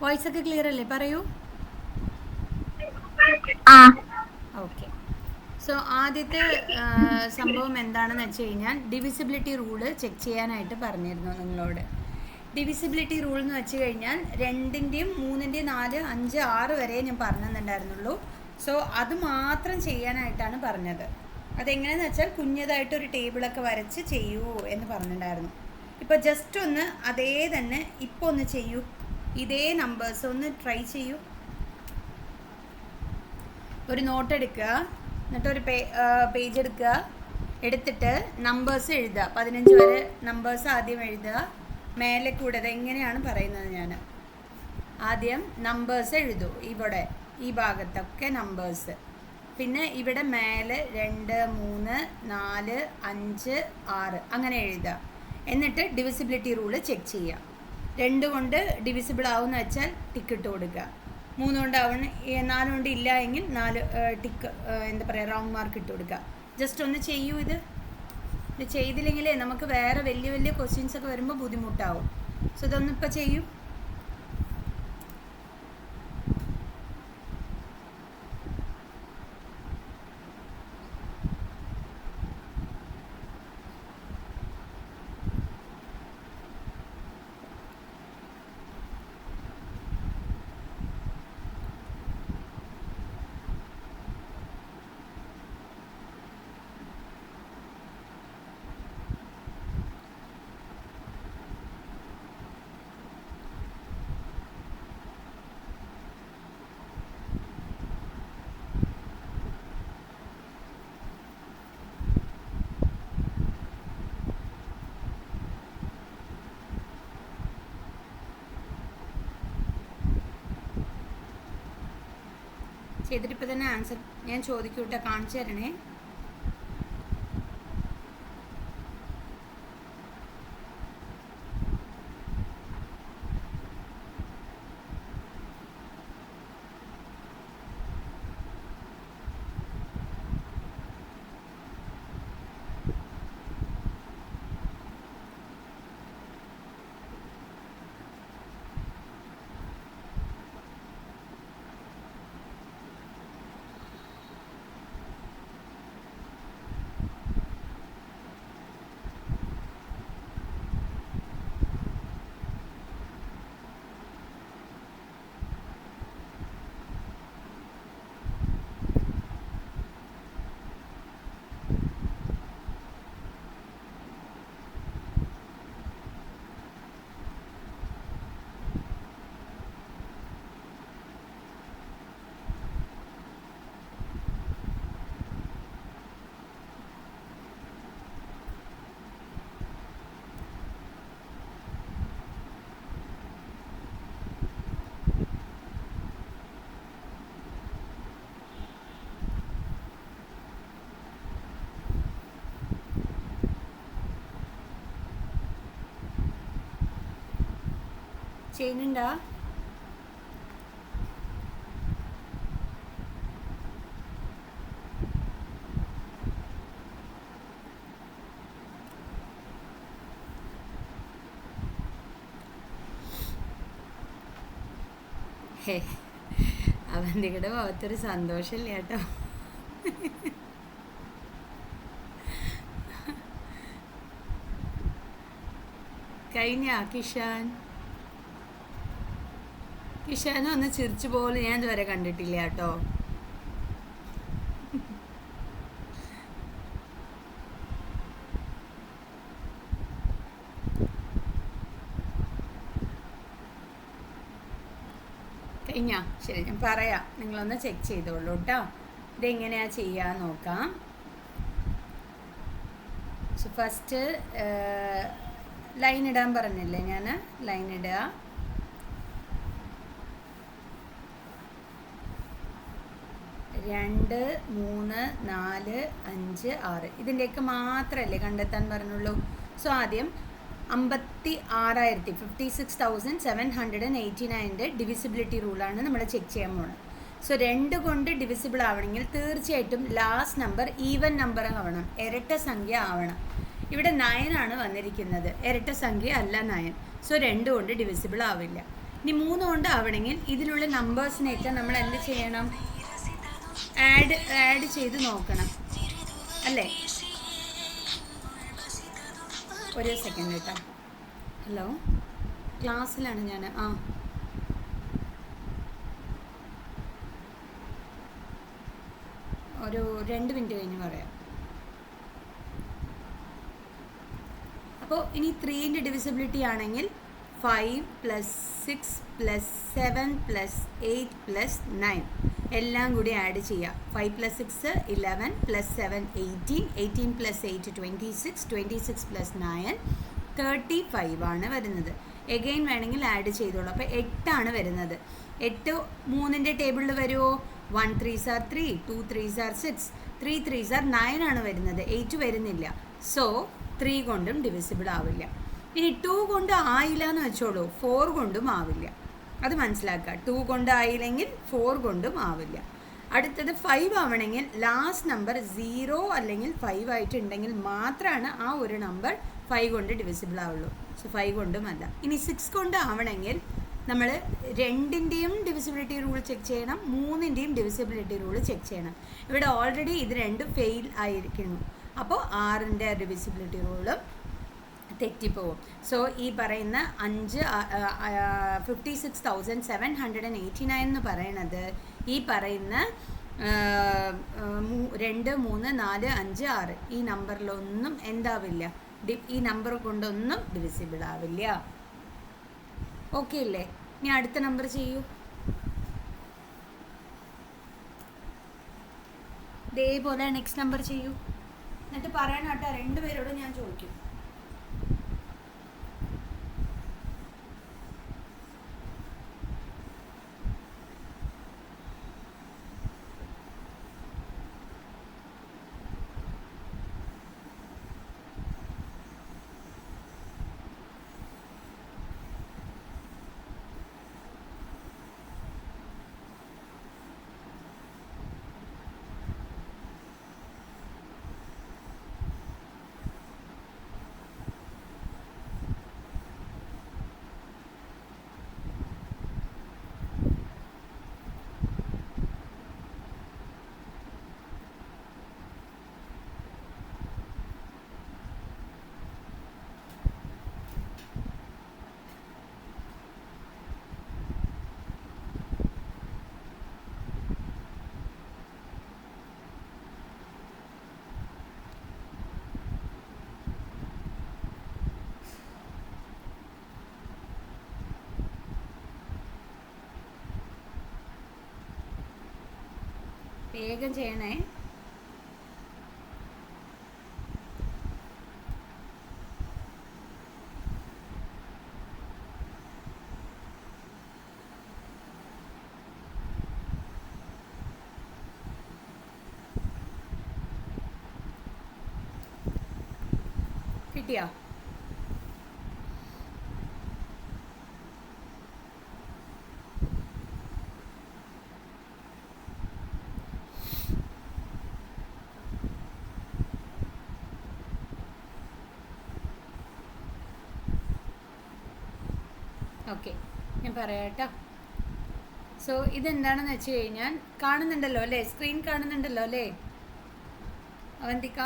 Voice ഒക്കെ clear അല്ലേ? പറയൂ. ഓക്കെ. സോ ആദ്യത്തെ സംഭവം എന്താണെന്ന് വെച്ച് കഴിഞ്ഞാൽ ഡിവിസിബിലിറ്റി റൂള് ചെക്ക് ചെയ്യാനായിട്ട് പറഞ്ഞിരുന്നു നിങ്ങളോട്. ഡിവിസിബിലിറ്റി റൂൾ എന്ന് വെച്ച് കഴിഞ്ഞാൽ 2ൻ്റെയും 3ൻ്റെയും 4, 5, 6 വരെ ഞാൻ പറഞ്ഞിട്ടുണ്ടായിരുന്നുള്ളൂ. സോ അത് മാത്രം ചെയ്യാനായിട്ടാണ് പറഞ്ഞത്. അതെങ്ങനെയാണെന്ന് വെച്ചാൽ കുഞ്ഞതായിട്ടൊരു ടേബിളൊക്കെ വരച്ച് ചെയ്യൂ എന്ന് പറഞ്ഞിട്ടുണ്ടായിരുന്നു. ഇപ്പോൾ ജസ്റ്റ് ഒന്ന് അതേ തന്നെ ഇപ്പോൾ ഒന്ന് ചെയ്യൂ. ഇതേ നമ്പേഴ്സ് ഒന്ന് ട്രൈ ചെയ്യൂ. ഒരു നോട്ട് എടുക്കുക, എന്നിട്ടൊരു പേജ് എടുക്കുക, എടുത്തിട്ട് നമ്പേഴ്സ് എഴുതുക. 15 വരെ നമ്പേഴ്സ് ആദ്യം എഴുതുക. മേലെ കൂടെ എങ്ങനെയാണ് പറയുന്നത് ഞാൻ ആദ്യം നമ്പേഴ്സ് എഴുതൂ. ഇവിടെ ഈ ഭാഗത്തൊക്കെ നമ്പേഴ്സ്. പിന്നെ ഇവിടെ മേലെ 2, 3, 4, 5, 6 അങ്ങനെ എഴുതുക. എന്നിട്ട് ഡിവിസിബിലിറ്റി റൂള് ചെക്ക് ചെയ്യുക. 2 കൊണ്ട് ഡിവിസിബിൾ ആവുമെന്ന് വെച്ചാൽ ടിക്ക് ഇട്ട് കൊടുക്കുക. 3 കൊണ്ടാവണം, 4 കൊണ്ട് ഇല്ല എങ്കിൽ 4 ടിക്ക് എന്താ പറയുക റൗണ്ട് മാർക്ക് ഇട്ട് കൊടുക്കുക. ജസ്റ്റ് ഒന്ന് ചെയ്യൂ. ഇത് ചെയ്തില്ലെങ്കിലേ നമുക്ക് വേറെ വലിയ വലിയ ക്വസ്റ്റ്യൻസ് ഒക്കെ വരുമ്പോൾ ബുദ്ധിമുട്ടാവും. സോ ഇതൊന്നും ഇപ്പോൾ ചെയ്യൂ. ചെയ്തിട്ടിപ്പോൾ തന്നെ ആൻസർ ഞാൻ ചോദിക്കൂട്ടെ, കാണിച്ചു തരണേ. ചെയ്യുന്നുണ്ടാ? ഹേ, അവന്തികയുടെ ഭാഗത്തൊരു സന്തോഷമില്ല കേട്ടോ. കഴിഞ്ഞ കിഷാനും ഒന്ന് ചിരിച്ചു പോലും ഞാൻ ഇതുവരെ കണ്ടിട്ടില്ല കേട്ടോ. കഴിഞ്ഞ ശരി, ഞാൻ പറയാം, നിങ്ങളൊന്ന് ചെക്ക് ചെയ്തോളൂ കേട്ടോ. ഇതെങ്ങനെയാ ചെയ്യാൻ നോക്കാം. സോ ഫസ്റ്റ് ലൈൻ ഇടാൻ പറഞ്ഞില്ലേ ഞാൻ, ലൈൻ ഇടുക. രണ്ട്, 3, 4, 5, 6 ഇതിൻ്റെയൊക്കെ മാത്രമല്ലേ കണ്ടെത്താൻ പറഞ്ഞുള്ളൂ. സോ ആദ്യം 56,789 ഡിവിസിബിലിറ്റി റൂളാണ് നമ്മൾ ചെക്ക് ചെയ്യാൻ പോകുന്നത്. സോ 2 കൊണ്ട് ഡിവിസിബിൾ ആവണമെങ്കിൽ തീർച്ചയായിട്ടും ലാസ്റ്റ് നമ്പർ ഈവൻ നമ്പർ ആവണം, ഇരട്ട സംഖ്യ ആവണം. ഇവിടെ 9 ആണ് വന്നിരിക്കുന്നത്, ഇരട്ട സംഖ്യ അല്ല 9. സോ 2 കൊണ്ട് ഡിവിസിബിൾ ആവില്ല. ഇനി 3 കൊണ്ട് ആവണമെങ്കിൽ ഇതിലുള്ള നമ്പേഴ്സിനെയൊക്കെ നമ്മൾ എന്ത് ചെയ്യണം? ആഡ് ചെയ്ത് നോക്കണം അല്ലേ? ഒരു സെക്കൻഡ് കേട്ടോ. ഹലോ, ക്ലാസ്സിലാണ് ഞാൻ. ഒരു 2 മിനിറ്റ് കഴിഞ്ഞ് പറയാം. അപ്പോൾ ഇനി 3ൻ്റെ ഡിവിസിബിലിറ്റി ആണെങ്കിൽ 5 + 6 + 7 + 8 + 9 എല്ലാം കൂടി ആഡ് ചെയ്യുക. 5 + 6 11 + 7 18 18 + 8 26 26 + 9 35 ആണ് വരുന്നത്. എഗെയിൻ വേണമെങ്കിൽ ആഡ് ചെയ്തോളൂ. അപ്പോൾ 8 ആണ് വരുന്നത്. 8 3ൻ്റെ ടേബിളിൽ വരുമോ? 1 3s are 3, 2 3s are 6, 3 3s are 9 ആണ് വരുന്നത്. 8 വരുന്നില്ല. സോ 3 കൊണ്ടും ഡിവിസിബിൾ ആവില്ല. ഇനി 2 കൊണ്ട് ആയില്ല എന്ന് വെച്ചോളൂ, 4 കൊണ്ടും ആവില്ല. അത് മനസ്സിലാക്കുക. 2 കൊണ്ട് ആയില്ലെങ്കിൽ 4 കൊണ്ടും ആവില്ല. അടുത്തത് 5 ആവണമെങ്കിൽ ലാസ്റ്റ് നമ്പർ 0 അല്ലെങ്കിൽ 5 ആയിട്ടുണ്ടെങ്കിൽ മാത്രമാണ് ആ ഒരു നമ്പർ 5 കൊണ്ട് ഡിവിസിബിൾ ആവുള്ളൂ. സോ 5 കൊണ്ടും അല്ല. ഇനി 6 കൊണ്ട് ആവണമെങ്കിൽ നമ്മൾ 2ൻ്റെയും ഡിവിസിബിലിറ്റി റൂൾ ചെക്ക് ചെയ്യണം, 3ൻ്റെയും ഡിവിസിബിലിറ്റി റൂൾ ചെക്ക് ചെയ്യണം. ഇവിടെ ഓൾറെഡി ഇത് രണ്ടും ഫെയിൽ ആയിരിക്കുന്നു. അപ്പോൾ 6ൻ്റെ ഡിവിസിബിലിറ്റി റൂളും തെറ്റിപ്പോവും. സോ ഈ പറയുന്ന 56,789 എന്ന് പറയണത് ഈ പറയുന്ന 2 3 4 5 6 ഈ നമ്പറിലൊന്നും എന്താവില്ല, ഈ നമ്പർ കൊണ്ടൊന്നും ഡിവിസിബിൾ ആവില്ല. ഓക്കെ അല്ലേ? ഇനി അടുത്ത നമ്പർ ചെയ്യൂ. ഇതേപോലെ നെക്സ്റ്റ് നമ്പർ ചെയ്യൂ. എന്നിട്ട് പറയണം കേട്ടോ, 2 പേരോട് ഞാൻ ചോദിക്കും. വേഗം ചെയ്യണേ. കിട്ടിയോ? ഓക്കെ, ഞാൻ പറയാം കേട്ടോ. സോ ഇതെന്താണെന്ന് വെച്ച് കഴിഞ്ഞാൽ കാണുന്നുണ്ടല്ലോ അല്ലേ? സ്ക്രീൻ കാണുന്നുണ്ടല്ലോ അല്ലേ അവന്തിക?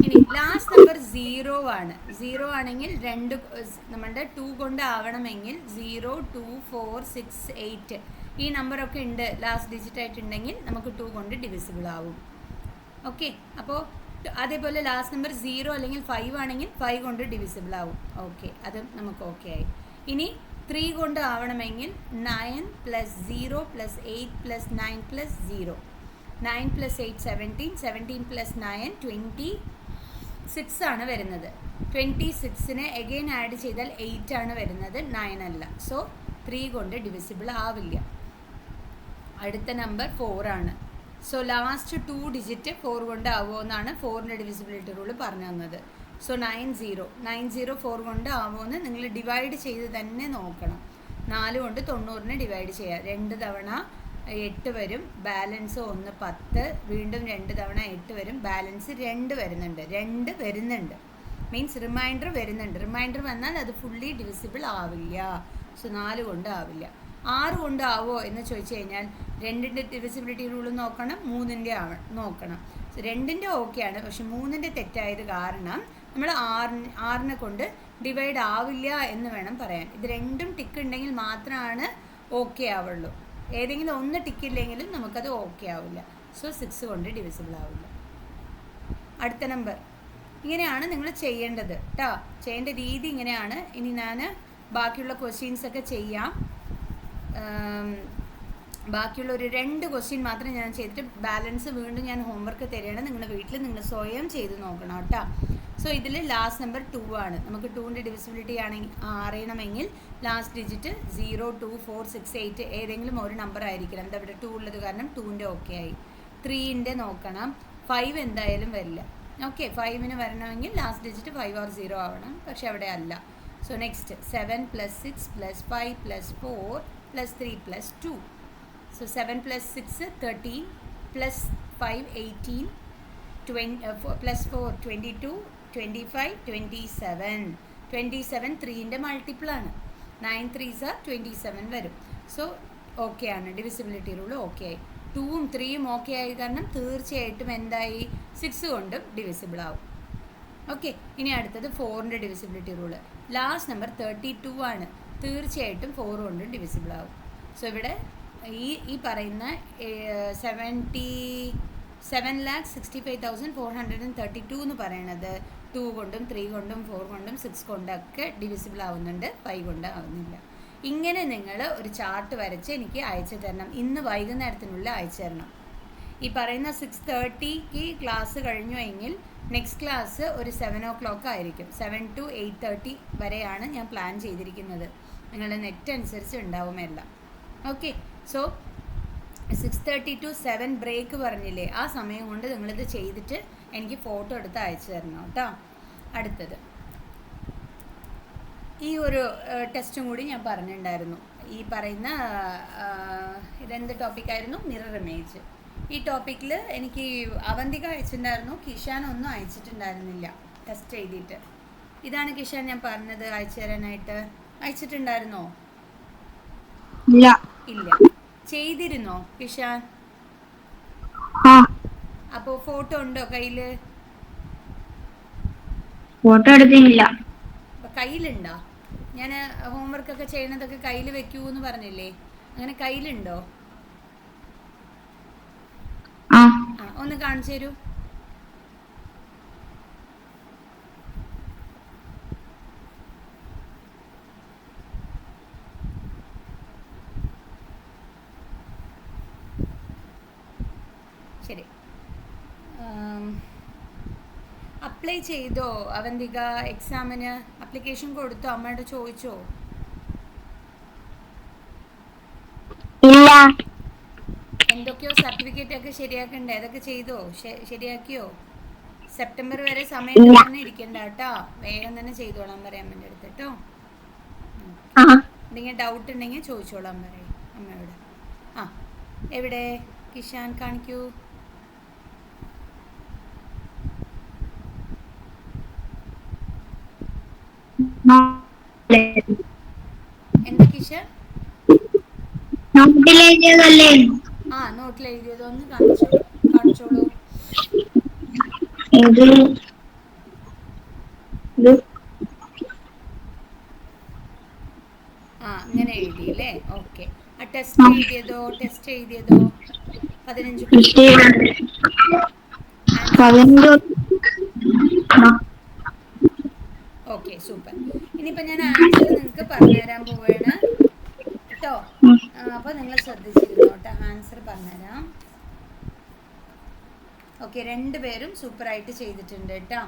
ഇനി ലാസ്റ്റ് നമ്പർ 0 ആണ്. 0 ആണെങ്കിൽ നമ്മളുടെ 2 കൊണ്ട് ആവണമെങ്കിൽ 0 2 4 6 8 ഈ നമ്പറൊക്കെ ഉണ്ട്, ലാസ്റ്റ് ഡിജിറ്റ് ആയിട്ടുണ്ടെങ്കിൽ നമുക്ക് 2 കൊണ്ട് ഡിവിസിബിൾ ആവും. ഓക്കെ, അപ്പോൾ അതേപോലെ ലാസ്റ്റ് നമ്പർ 0 അല്ലെങ്കിൽ 5 ആണെങ്കിൽ 5 കൊണ്ട് ഡിവിസിബിൾ ആവും. ഓക്കെ, അത് നമുക്ക് ഓക്കെ ആയി. ഇനി 3 കൊണ്ട് ആവണമെങ്കിൽ 9 + 0 + 8 + 9 + 0 9 + 8 17 17 + 9 26 ആണ് വരുന്നത്. 26നെ എഗെയിൻ ആഡ് ചെയ്താൽ 8 ആണ് വരുന്നത്, 9 അല്ല. സോ 3 കൊണ്ട് ഡിവിസിബിൾ ആവില്ല. അടുത്ത നമ്പർ 4 ആണ്. സോ ലാസ്റ്റ് 2 ഡിജിറ്റ് 4 കൊണ്ട് ആവുമോ എന്നാണ് 4ൻ്റെ ഡിവിസിബിലിറ്റി റൂൾ പറഞ്ഞു തന്നത്. സോ 90 4 കൊണ്ട് ആവുമോ എന്ന് നിങ്ങൾ ഡിവൈഡ് ചെയ്ത് തന്നെ നോക്കണം. 4 കൊണ്ട് 90നെ ഡിവൈഡ് ചെയ്യുക. 2 തവണ 8 വരും, ബാലൻസ് 1 10, വീണ്ടും 2 തവണ 8 വരും, ബാലൻസ് 2 വരുന്നുണ്ട്. മീൻസ് റിമൈൻഡർ വരുന്നുണ്ട്. റിമൈൻഡർ വന്നാൽ അത് ഫുള്ളി ഡിവിസിബിൾ ആവില്ല. സോ 4 കൊണ്ട് ആവില്ല. 6 കൊണ്ട് ആവോ എന്ന് ചോദിച്ചു കഴിഞ്ഞാൽ 2ൻ്റെ ഡിവിസിബിലിറ്റി റൂൾ നോക്കണം, 3ൻ്റെ നോക്കണം. 2ൻ്റെ ഓക്കെയാണ്, പക്ഷെ 3ൻ്റെ തെറ്റായത് കാരണം നമ്മൾ 6നെ കൊണ്ട് ഡിവൈഡ് ആവില്ല എന്ന് വേണം പറയാൻ. ഇത് രണ്ടും ടിക്ക് ഉണ്ടെങ്കിൽ മാത്രമാണ് ഓക്കെ ആവുള്ളൂ. ഏതെങ്കിലും ഒന്ന് ടിക്കില്ലെങ്കിലും നമുക്കത് ഓക്കെ ആവില്ല. സോ 6 കൊണ്ട് ഡിവിസിബിൾ ആവില്ല. അടുത്ത നമ്പർ ഇങ്ങനെയാണ് നിങ്ങൾ ചെയ്യേണ്ടത് കേട്ടോ. ചെയ്യേണ്ട രീതി ഇങ്ങനെയാണ്. ഇനി ഞാൻ ബാക്കിയുള്ള ക്വസ്റ്റ്യൻസൊക്കെ ചെയ്യാം. ബാക്കിയുള്ള ഒരു 2 ക്വസ്റ്റ്യൻ മാത്രം ഞാൻ ചെയ്തിട്ട് ബാലൻസ് വീണ്ടും ഞാൻ ഹോംവർക്ക് തരികയാണ്. നിങ്ങളുടെ വീട്ടിൽ നിങ്ങൾ സ്വയം ചെയ്ത് നോക്കണം കേട്ടോ. സോ ഇതിൽ ലാസ്റ്റ് നമ്പർ 2 ആണ്. നമുക്ക് 2ൻ്റെ ഡിവിസിബിലിറ്റി അറിയണമെങ്കിൽ ലാസ്റ്റ് ഡിജിറ്റ് 0, 2, 4, 6, 8 ഏതെങ്കിലും ഒരു നമ്പർ ആയിരിക്കണം. എന്താ ഇവിടെ 2 ഉള്ളത് കാരണം 2ൻ്റെ ഓക്കെ ആയി. 3ൻ്റെ നോക്കണം. 5 എന്തായാലും വരില്ല. ഓക്കെ, 5ന് വരണമെങ്കിൽ ലാസ്റ്റ് ഡിജിറ്റ് 5 or 0 ആവണം, പക്ഷെ അവിടെ അല്ല. So next 7 + 6 + 5 + 4 + 3 + 2. So 7 + 6 13 + 5 18 + 4 22 25 27. 27 3ൻ്റെ മൾട്ടിപ്പിളാണ്. 9 3s are 27 വരും. സോ ഓക്കെ ആണ്, ഡിവിസിബിലിറ്റി റൂൾ ഓക്കെ ആയി. 2ഉം 3ഉം ഓക്കെ ആയി കാരണം തീർച്ചയായിട്ടും എന്തായി 6 കൊണ്ടും ഡിവിസിബിൾ ആവും. ഓക്കെ, ഇനി അടുത്തത് 4ൻ്റെ ഡിവിസിബിലിറ്റി റൂള്. ലാസ്റ്റ് നമ്പർ 32 ആണ്. തീർച്ചയായിട്ടും 4 കൊണ്ടും ഡിവിസിബിൾ ആവും. സോ ഇവിടെ ഈ പറയുന്ന 7,65,432 എന്ന് പറയണത് 2 കൊണ്ടും 3 കൊണ്ടും 4 കൊണ്ടും 6 കൊണ്ടൊക്കെ ഡിവിസിബിൾ ആവുന്നുണ്ട്, 5 കൊണ്ട് ആവുന്നില്ല. ഇങ്ങനെ നിങ്ങൾ ഒരു ചാർട്ട് വരച്ച് എനിക്ക് അയച്ചു തരണം. ഇന്ന് വൈകുന്നേരത്തിനുള്ളിൽ അയച്ചു തരണം. ഈ പറയുന്ന 6:30ക്ക് ക്ലാസ് കഴിഞ്ഞു എങ്കിൽ നെക്സ്റ്റ് ക്ലാസ് ഒരു 7 o'clock ആയിരിക്കും. 7 to 8:30 വരെയാണ് ഞാൻ പ്ലാൻ ചെയ്തിരിക്കുന്നത്. നിങ്ങളുടെ നെറ്റ് അനുസരിച്ച് ഉണ്ടാവും എല്ലാം. ഓക്കെ, സോ 6:30 to 7 ബ്രേക്ക് പറഞ്ഞില്ലേ, ആ സമയം കൊണ്ട് നിങ്ങളിത് ചെയ്തിട്ട് എനിക്ക് ഫോട്ടോ എടുത്ത് അയച്ചു തരണം കേട്ടോ. അടുത്തത് ഈ ഒരു ടെസ്റ്റും കൂടി ഞാൻ പറഞ്ഞിട്ടുണ്ടായിരുന്നു. ഈ പറയുന്ന ഇതെന്ത് ടോപ്പിക്കായിരുന്നു? Mirror image. ഈ ടോപ്പിക്കിൽ എനിക്ക് അവന്തിക അയച്ചിട്ടുണ്ടായിരുന്നു, കിഷാൻ ഒന്നും അയച്ചിട്ടുണ്ടായിരുന്നില്ല ടെസ്റ്റ് എഴുതിയിട്ട്. ഇതാണ് കിഷാൻ ഞാൻ പറഞ്ഞത് അയച്ചു തരാനായിട്ട്. അയച്ചിട്ടുണ്ടായിരുന്നോ? ഇല്ല. ചെയ്തിരുന്നോ കിഷാൻ? അപ്പോൾ ഫോട്ടോ ഉണ്ടോ കയ്യിൽ? ഫോട്ടോ എടുത്തില്ല. കയ്യിലുണ്ടോ? ഞാൻ ഹോംവർക്കൊക്കെ ചെയ്യണതൊക്കെ കയ്യിൽ വെക്കൂ എന്ന് പറഞ്ഞില്ലേ, അങ്ങനെ കയ്യിലുണ്ടോ? ഒന്ന് കാണിച്ചു തരൂ. ശരി, അപ്ലൈ ചെയ്തോ അവന്തിക? എക്സാമിന് അപ്ലിക്കേഷൻ കൊടുത്തോ? അമ്മയോട് ചോദിച്ചോ? ഇല്ല. എന്തൊക്കെയോ സർട്ടിഫിക്കറ്റ് ഒക്കെ ശരിയാക്കണ്ടേ, അതൊക്കെ ചെയ്തോ? ശരിയാക്കിയോ? സെപ്റ്റംബർ വരെ സമയം തന്നെ ഇരിക്കണ്ട കേട്ടോ, വേഗം തന്നെ ചെയ്തോളാൻ പറയാം അമ്മേൻ്റെ അടുത്ത് കേട്ടോ. എന്തെങ്കിലും ഡൗട്ട് ഉണ്ടെങ്കിൽ ചോദിച്ചോളാൻ പറയും അമ്മയോട്. എവിടെ കിഷാൻ? കാണിക്കൂ. എന്താ കിഷാൻ? നോട്ടിൽ എഴുതിയത് ഒന്ന് കാണിച്ചോളൂ. അങ്ങനെ എഴുതിയില്ലേ? ഓക്കെ. ആ ടെസ്റ്റ് എഴുതിയതോ? 15 okay, super. ഇനിയിപ്പോൾ ഞാൻ ആൻസർ നിങ്ങൾക്ക് പറഞ്ഞുതരാൻ പോവുകയാണ് കേട്ടോ. അപ്പോൾ നിങ്ങൾ ശ്രദ്ധിച്ചിരുന്നു കേട്ടോ, ആൻസർ പറഞ്ഞുതരാം. ഓക്കെ, 2 പേരും സൂപ്പറായിട്ട് ചെയ്തിട്ടുണ്ട് കേട്ടോ.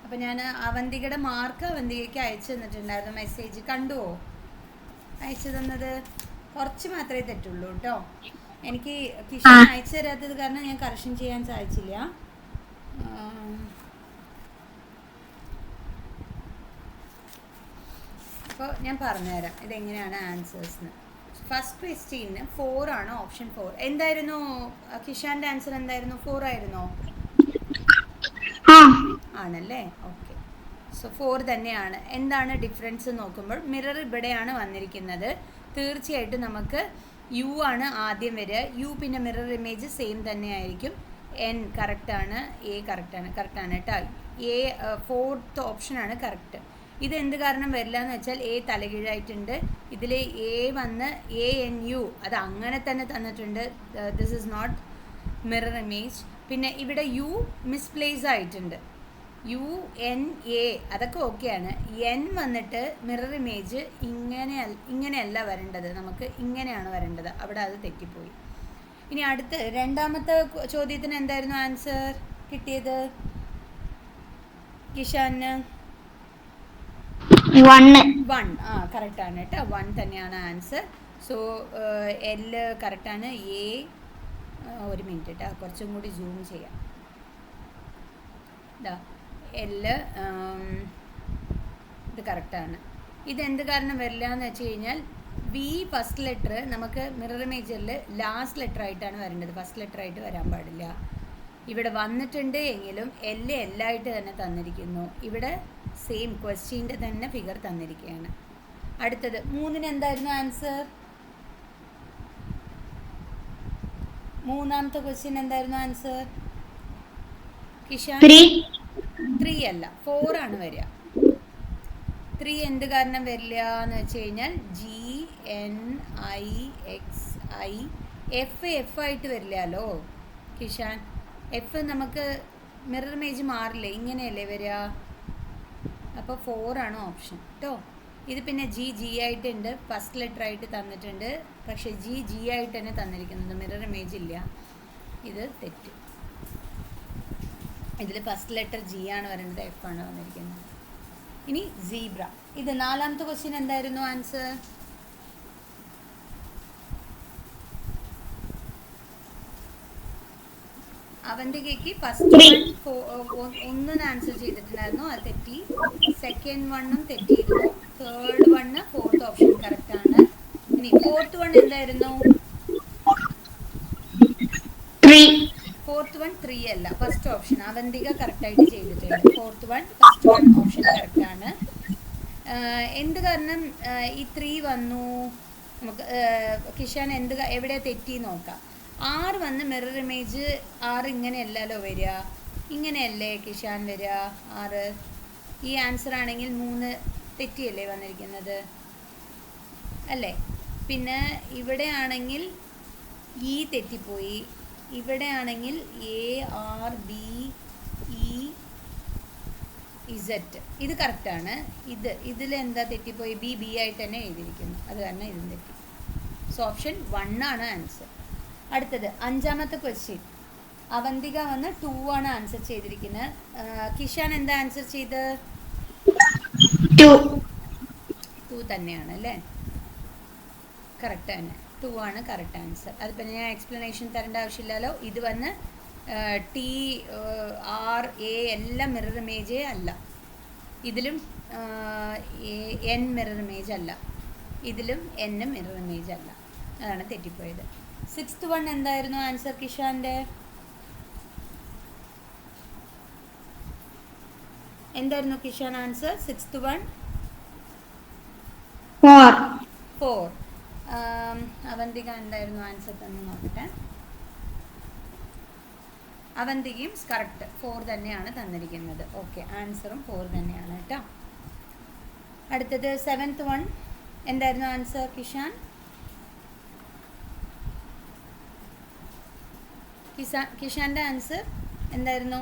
അപ്പോൾ ഞാൻ അവന്തികയുടെ മാർക്ക് അവന്തികയ്ക്ക് അയച്ചു തന്നിട്ടുണ്ടായിരുന്നു. മെസ്സേജ് കണ്ടുവോ? അയച്ചു തന്നത് കുറച്ച് മാത്രമേ തെറ്റുള്ളൂ കേട്ടോ. എനിക്ക് കിഷാൻ അയച്ചു തരാത്തത് കാരണം ഞാൻ കറക്ഷൻ ചെയ്യാൻ സാധിച്ചില്ല. അപ്പോൾ ഞാൻ പറഞ്ഞുതരാം ഇതെങ്ങനെയാണ് ആൻസേഴ്സ്. ഫസ്റ്റ് ക്വസ്റ്റ്യന് 4 ആണ്, ഓപ്ഷൻ 4. എന്തായിരുന്നു കിഷാന്റെ ആൻസർ? എന്തായിരുന്നു? 4 ആയിരുന്നോ? ആണല്ലേ. ഓക്കെ, സോ സോ 4 തന്നെയാണ്. എന്താണ് ഡിഫറൻസ് നോക്കുമ്പോൾ മിറർ ഇവിടെയാണ് വന്നിരിക്കുന്നത്. തീർച്ചയായിട്ടും നമുക്ക് യു ആണ് ആദ്യം വരിക. യു പിന്നെ മിറർ ഇമേജ് സെയിം തന്നെ ആയിരിക്കും. എൻ കറക്റ്റാണ്, എ കറക്റ്റാണ് കേട്ടോ. എ 4th ഓപ്ഷനാണ് കറക്റ്റ്. ഇത് എന്ത് കാരണം വരില്ല എന്ന് വെച്ചാൽ എ തലകീഴായിട്ടുണ്ട്. ഇതിൽ എ വന്ന് എ എൻ യു അത് അങ്ങനെ തന്നെ തന്നിട്ടുണ്ട്. This is not mirror image. പിന്നെ ഇവിടെ യു മിസ്പ്ലേസ് ആയിട്ടുണ്ട്. യു എൻ എ അതൊക്കെ ഓക്കെയാണ്. എൻ വന്നിട്ട് മിറർ ഇമേജ് ഇങ്ങനെയല്ല വരേണ്ടത്, നമുക്ക് ഇങ്ങനെയാണ് വരേണ്ടത്. അവിടെ അത് തെറ്റിപ്പോയി. ഇനി അടുത്ത് രണ്ടാമത്തെ ചോദ്യത്തിന് എന്തായിരുന്നു ആൻസർ കിട്ടിയത് കിഷാന്? 1. കറക്റ്റാണ് കേട്ടോ. 1 തന്നെയാണ് ആൻസർ. സോ എല് കറക്റ്റാണ്. എ ഒരു മിനിറ്റ് കേട്ടോ, കുറച്ചും കൂടി സൂം ചെയ്യാം. ഇതാ എല് ഇത് കറക്റ്റാണ്. ഇതെന്ത് കാരണം വരില്ല എന്ന് വെച്ച് കഴിഞ്ഞാൽ വി ഫസ്റ്റ് ലെറ്റർ നമുക്ക് മിറർ ഇമേജറിൽ ലാസ്റ്റ് ലെറ്റർ ആയിട്ടാണ് വരേണ്ടത്, ഫസ്റ്റ് ലെറ്റർ ആയിട്ട് വരാൻ പാടില്ല. ഇവിടെ വന്നിട്ടുണ്ട് എങ്കിലും എല്ലായിട്ട് തന്നെ തന്നിരിക്കുന്നു. ഇവിടെ സെയിം ക്വസ്റ്റ്യൻ്റെ തന്നെ ഫിഗർ തന്നിരിക്കുകയാണ്. അടുത്തത് 3-ന് എന്തായിരുന്നു ആൻസർ? മൂന്നാമത്തെ ക്വസ്റ്റ്യൻ എന്തായിരുന്നു ആൻസർ കിഷാൻ? 3 അല്ല, 4 ആണ് വരിക. 3 എന്ത് കാരണം വരില്ല എന്ന് വെച്ച് കഴിഞ്ഞാൽ GNIXI എഫ് ആയിട്ട് വരില്ലല്ലോ കിഷാൻ. എഫ് നമുക്ക് മിറർ ഇമേജ് മാറില്ലേ, ഇങ്ങനെയല്ലേ വരിക. അപ്പോൾ 4 ആണ് ഓപ്ഷൻ കേട്ടോ. ഇത് പിന്നെ ജി ആയിട്ടുണ്ട്, ഫസ്റ്റ് ലെറ്റർ ആയിട്ട് തന്നിട്ടുണ്ട്. പക്ഷേ ജി ആയിട്ട് തന്നെ തന്നിരിക്കുന്നത്, മിറർ ഇമേജ് ഇല്ല. ഇത് തെറ്റ്. ഇതിൽ ഫസ്റ്റ് ലെറ്റർ ജി ആണ് വരേണ്ടത്, എഫ് ആണ് വന്നിരിക്കുന്നത്. ഇനി സീബ്ര. ഇത് 4ാമത്തെ ക്വസ്റ്റ്യൻ എന്തായിരുന്നു ആൻസർ? അവന്തികയ്ക്ക് ഫസ്റ്റ് 1 ആൻസർ ചെയ്തിട്ടുണ്ടായിരുന്നു, അത് തെറ്റി. സെക്കൻഡ് 1 തെറ്റിയിരുന്നു. തേർഡ് 1 4th ഓപ്ഷൻ കറക്റ്റ് ആണ്. ഇനി 4th 1 എന്തായിരുന്നു? 4th 1 3 അല്ല, ഫസ്റ്റ് ഓപ്ഷൻ. അവന്തിക കറക്റ്റായിട്ട് ചെയ്തിട്ടുണ്ട്. 4th 1 ഫസ്റ്റ് 1 ഓപ്ഷൻ കറക്റ്റ് ആണ്. എന്ത് കാരണം ഈ 3 വന്നു? നമുക്ക് കിഷാൻ എവിടെ തെറ്റി നോക്കാം. 6 വന്ന് മിറർ ഇമേജ് 6 ഇങ്ങനെയല്ലല്ലോ വരിക, ഇങ്ങനെയല്ലേ കിഷാൻ വരിക 6. ഈ ആൻസർ ആണെങ്കിൽ 3 തെറ്റിയല്ലേ വന്നിരിക്കുന്നത് അല്ലേ? പിന്നെ ഇവിടെ ആണെങ്കിൽ ഈ തെറ്റിപ്പോയി. ഇവിടെ ആണെങ്കിൽ ARBEZ ഇത് കറക്റ്റാണ്. ഇതിൽ എന്താ തെറ്റിപ്പോയി? ബി ആയിട്ട് തന്നെ എഴുതിയിരിക്കുന്നു, അത് കാരണം ഇതും തെറ്റി. സോ ഓപ്ഷൻ 1 ആണ് ആൻസർ. അടുത്തത് 5ാമത്തെ ക്വസ്റ്റ്യൻ. അവന്തിക വന്ന് 2 ആണ് ആൻസർ ചെയ്തിരിക്കുന്നത്. കിഷാൻ എന്താ ആൻസർ ചെയ്ത്? 2 തന്നെയാണ് അല്ലേ? കറക്റ്റ് തന്നെ, 2 ആണ് കറക്റ്റ് ആൻസർ. അതിപ്പോൾ ഞാൻ എക്സ്പ്ലനേഷൻ തരേണ്ട ആവശ്യമില്ലല്ലോ. ഇത് വന്ന് TRA എല്ലാം മിറർ ഇമേജേ അല്ല. ഇതിലും N മിറർ ഇമേജ് അല്ല, ഇതിലും N മിറർ ഇമേജ് അല്ല. അതാണ് തെറ്റിപ്പോയത്. 6th 1 എന്തായിരുന്നു ആൻസർ കിഷാൻ്റെ? എന്തായിരുന്നു കിഷാൻ ആൻസർ? 6th 1 4. അവന്തിക എന്തായിരുന്നു ആൻസർ തന്നെ നോക്കട്ടെ. അവന്തികയും കറക്റ്റ് 4 തന്നെയാണ് തന്നിരിക്കുന്നത്. ഓക്കെ, ആൻസറും 4 തന്നെയാണ് കേട്ടോ. അടുത്തത് 7th 1 എന്തായിരുന്നു ആൻസർ കിഷാൻ? കിഷാൻ്റെ ആൻസർ എന്തായിരുന്നു?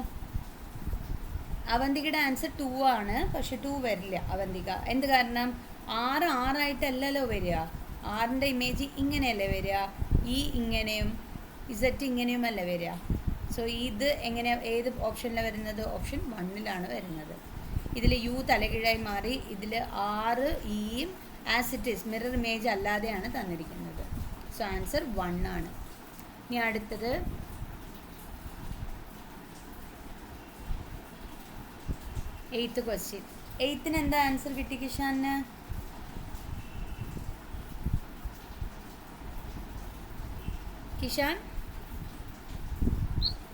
അവന്തികയുടെ ആൻസർ 2 ആണ്, പക്ഷെ 2 വരില്ല അവന്തിക. എന്ത് കാരണം? 6 ആയിട്ടല്ലല്ലോ വരിക. 6ൻ്റെ ഇമേജ് ഇങ്ങനെയല്ലേ വരിക, ഇങ്ങനെയും ഇസറ്റ് ഇങ്ങനെയും അല്ലേ വരിക. സോ ഇത് ഏത് ഓപ്ഷനിലാണ് വരുന്നത്? ഓപ്ഷൻ 1ലാണ് വരുന്നത്. ഇതിൽ യു തലകീഴായി മാറി, ഇതിൽ 6 ഇയും as it is mirror image അല്ലാതെയാണ് തന്നിരിക്കുന്നത്. സോ ആൻസർ 1 ആണ്. ഇനി അടുത്തത് 8th ക്വസ്റ്റ്യൻ. 8ന് എന്താ ആൻസർ കിട്ടി കിഷാന്? കിഷാൻ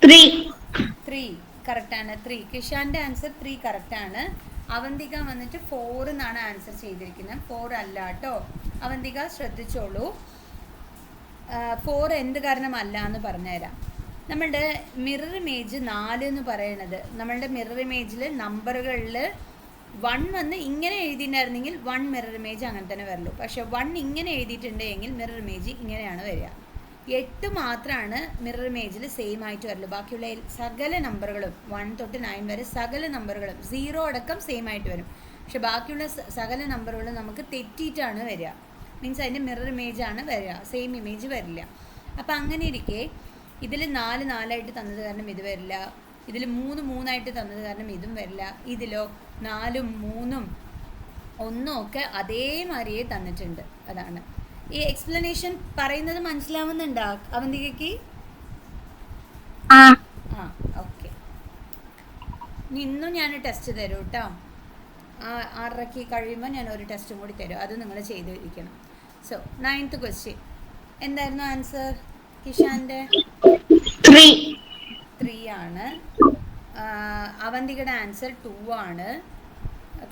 3 കറക്റ്റാണ്. 3 കിഷാൻ്റെ ആൻസർ 3 കറക്റ്റാണ്. അവന്തിക വന്നിട്ട് 4 എന്നാണ് ആൻസർ ചെയ്തിരിക്കുന്നത്. 4 അല്ല കേട്ടോ. അവന്തിക ശ്രദ്ധിച്ചോളൂ. 4 എന്ത് കാരണമല്ല എന്ന് പറഞ്ഞുതരാം. നമ്മളുടെ മിറർ ഇമേജ് 4 എന്ന് പറയുന്നത്, നമ്മളുടെ മിറർ ഇമേജിൽ നമ്പറുകളിൽ 1 വന്ന് ഇങ്ങനെ എഴുതിയിട്ടുണ്ടായിരുന്നെങ്കിൽ 1 മിറർ ഇമേജ് അങ്ങനെ തന്നെ വരുള്ളൂ. പക്ഷേ 1 ഇങ്ങനെ എഴുതിയിട്ടുണ്ടെങ്കിൽ മിറർ ഇമേജ് ഇങ്ങനെയാണ് വരിക. 8 മാത്രമാണ് മിറർ ഇമേജിൽ സെയിം ആയിട്ട് വരുള്ളൂ. ബാക്കിയുള്ള സകല നമ്പറുകളും 1 തൊട്ട് 9 വരെ സകല നമ്പറുകളും 0 അടക്കം സെയിം ആയിട്ട് വരും. പക്ഷെ ബാക്കിയുള്ള സകല നമ്പറുകളും നമുക്ക് തെറ്റിയിട്ടാണ് വരിക. മീൻസ് അതിൻ്റെ മിറർ ഇമേജ് ആണ് വരിക, സെയിം ഇമേജ് വരില്ല. അപ്പം അങ്ങനെ ഇരിക്കെ ഇതിൽ 4 4 തന്നത് കാരണം ഇത് വരില്ല, ഇതിൽ 3 3 തന്നത് കാരണം ഇതും വരില്ല, ഇതിലോ 4 3 1 ഒക്കെ അതേമാതിരിയെ തന്നിട്ടുണ്ട്. അതാണ് ഈ എക്സ്പ്ലനേഷൻ പറയുന്നത്. മനസ്സിലാവുന്നുണ്ടോ അവന്തികയ്ക്ക്? ആ ഓക്കെ. ഇന്നും ഞാൻ ടെസ്റ്റ് തരും കേട്ടോ. 6:30 കഴിയുമ്പോൾ ഞാൻ ഒരു ടെസ്റ്റും കൂടി തരും, അത് നിങ്ങൾ ചെയ്തിരിക്കണം. സോ 9th ക്വസ്റ്റ്യൻ എന്തായിരുന്നു ആൻസർ? കിഷാൻ്റെ 3 ആണ്. അവന്തികയുടെ ആൻസർ 2 ആണ്.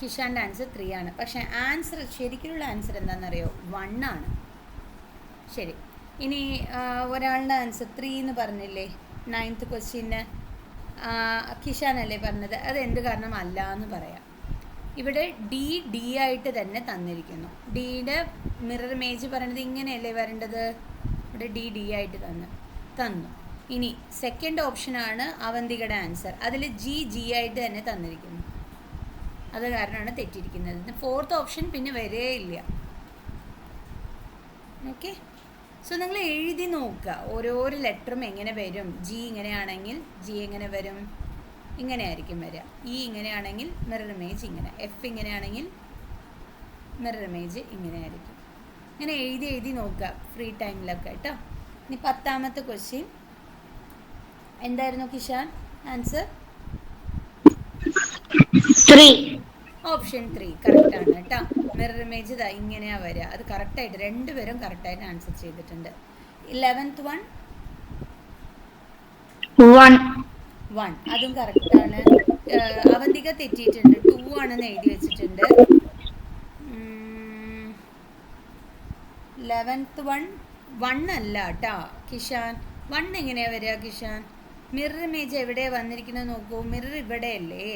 കിഷാൻ്റെ ആൻസർ 3 ആണ്. പക്ഷേ ആൻസർ ശരിക്കുള്ള ആൻസർ എന്താണെന്നറിയോ? 1 ആണ്. ശരി. ഇനി ഒരാളുടെ ആൻസർ 3 എന്ന് പറഞ്ഞില്ലേ 9th ക്വസ്റ്റ്യന്? കിഷാനല്ലേ പറഞ്ഞത്? അത് എന്ത് കാരണം അല്ല എന്ന് പറയാം. ഇവിടെ ഡി ആയിട്ട് തന്നെ തന്നിരിക്കുന്നു. ഡിയുടെ മിറർ ഇമേജ് പറയണത് ഇങ്ങനെയല്ലേ വരേണ്ടത്? ഇവിടെ ഡി ആയിട്ട് തന്നു. ഇനി സെക്കൻഡ് ഓപ്ഷനാണ് അവന്തികയുടെ ആൻസർ, അതിൽ ജി ആയിട്ട് തന്നെ തന്നിരിക്കുന്നു. അത് കാരണമാണ് തെറ്റിയിരിക്കുന്നത്. 4th ഓപ്ഷൻ പിന്നെ വരേയില്ല. ഓക്കെ. സോ നിങ്ങൾ എഴുതി നോക്കുക ഓരോരോ ലെറ്ററും എങ്ങനെ വരും. ജി ഇങ്ങനെയാണെങ്കിൽ ജി എങ്ങനെ വരും? ഇങ്ങനെ ആയിരിക്കും വരിക. ഇ ഇങ്ങനെയാണെങ്കിൽ മിറർ ഇമേജ് ഇങ്ങനെ. എഫ് ഇങ്ങനെയാണെങ്കിൽ മിറർ ഇമേജ് ഇങ്ങനെ ആയിരിക്കും. ഇങ്ങനെ എഴുതി നോക്കുക ഫ്രീ ടൈമിലൊക്കെ കേട്ടോ. ഇനി 10th ക്വസ്റ്റ്യൻ എന്തായിരുന്നു കിഷാൻ ആൻസർ? 3. ഓപ്ഷൻ 3 കറക്റ്റാണ് കേട്ടോ. മിറർ ഇമേജ് ഇതാ ഇങ്ങനെയാണ് വരിക. അത് കറക്റ്റായിട്ട് രണ്ടുപേരും കറക്റ്റായിട്ട് ആൻസർ ചെയ്തിട്ടുണ്ട്. 11th വൺ 1 അതും കറക്റ്റാണ്. അവന്തിക തെറ്റിയിട്ടുണ്ട്, 2 ആണെന്ന് എഴുതി വെച്ചിട്ടുണ്ട്. 11th വൺ 1 അല്ല കേട്ടോ കിഷാൻ. 1 എങ്ങനെയാണ് വരിക കിഷാൻ? മിറർ ഇമേജ് എവിടെയാണ് വന്നിരിക്കുന്നത് നോക്കൂ. മിറർ ഇവിടെയല്ലേ,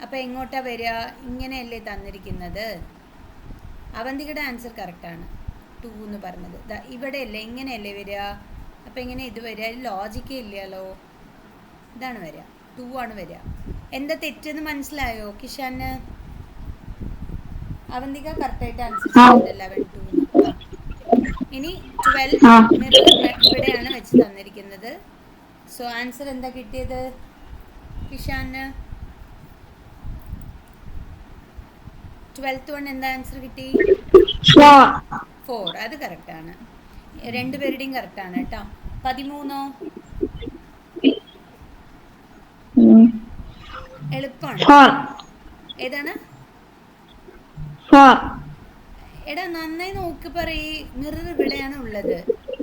അപ്പോൾ എങ്ങോട്ടാണ് വരിക? ഇങ്ങനെയല്ലേ തന്നിരിക്കുന്നത്. അവന്തികയുടെ ആൻസർ കറക്റ്റാണ്, 2 എന്ന് പറഞ്ഞത്. ഇവിടെയല്ലേ, ഇങ്ങനെയല്ലേ വരിക. അപ്പോൾ എങ്ങനെ ഇത് വരിക? ലോജിക്കേ ഇല്ലല്ലോ. ഇതാണ് വരിക, 2 ആണ് വരിക. എന്താ തെറ്റെന്ന് മനസ്സിലായോ കിഷാന്? അവന്തിക കറക്റ്റായിട്ട് ആൻസർ ചെയ്തിട്ടുണ്ട് 11 2. ഇനി 12 മിറർ ഇവിടെയാണ് വെച്ച് തന്നിരിക്കുന്നത്. സോ ആൻസർ എന്താ കിട്ടിയത് കിഷാന്? 12th വൺ എന്താ ആൻസർ കിട്ടി? 4. അത് കറക്റ്റാണ്. രണ്ടുപേരുടെയും കറക്റ്റാണ് കേട്ടോ. 13 എളുപ്പമാണ്. ഏതാണ്? എടാ നന്നായി നോക്കി പറയ്. മിറർ ഇവിടെയാണ് ഉള്ളത്.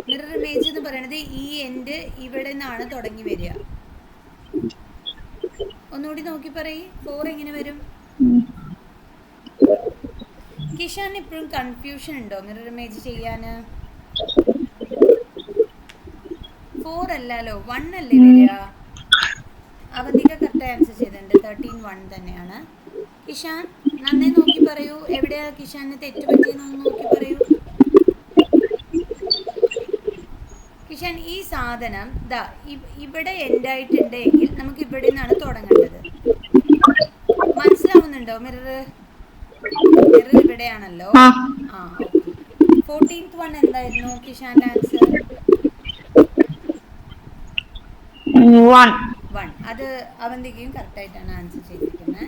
മിറർ ഇമേജ് എന്ന് പറയുന്നത് ഈ എൻഡ് ഇവിടെ നിന്നാണ് തുടങ്ങി വരിക. ഒന്നുകൂടി നോക്കി പറയ്. 4 എങ്ങനെ വരും? കിഷാൻ ഇപ്പോഴും കൺഫ്യൂഷൻ ഉണ്ടോ മിറർ ഇമേജ് ചെയ്യാൻ? 4 അല്ലല്ലോ, 1 അല്ലേ വരിക. അവന്തിക കറക്റ്റ് ആൻസർ ചെയ്തിട്ടുണ്ട്. 13 1 തന്നെയാണ്. കിഷാൻ നന്നായി നോക്കി പറയൂ. എവിടെയാ കിഷാന് തെറ്റ് പറ്റിയെന്ന് നോക്കി പറയൂ. കിഷാൻ ഈ സാധനം ദാ ഇവിടെ എൻഡായിട്ടുണ്ടെങ്കിൽ നമുക്ക് ഇവിടെ നിന്നാണ് തുടങ്ങേണ്ടത്. മനസ്സിലാവുന്നുണ്ടോ? മിറർ ഇവിടെയാണല്ലോ. 14th വൺ എന്തായിരുന്നു കിഷാന്റെ ആൻസർ? 1. അത് അവന്തികയും കറക്റ്റായിട്ടാണ് ആൻസർ ചെയ്തിരിക്കുന്നത്.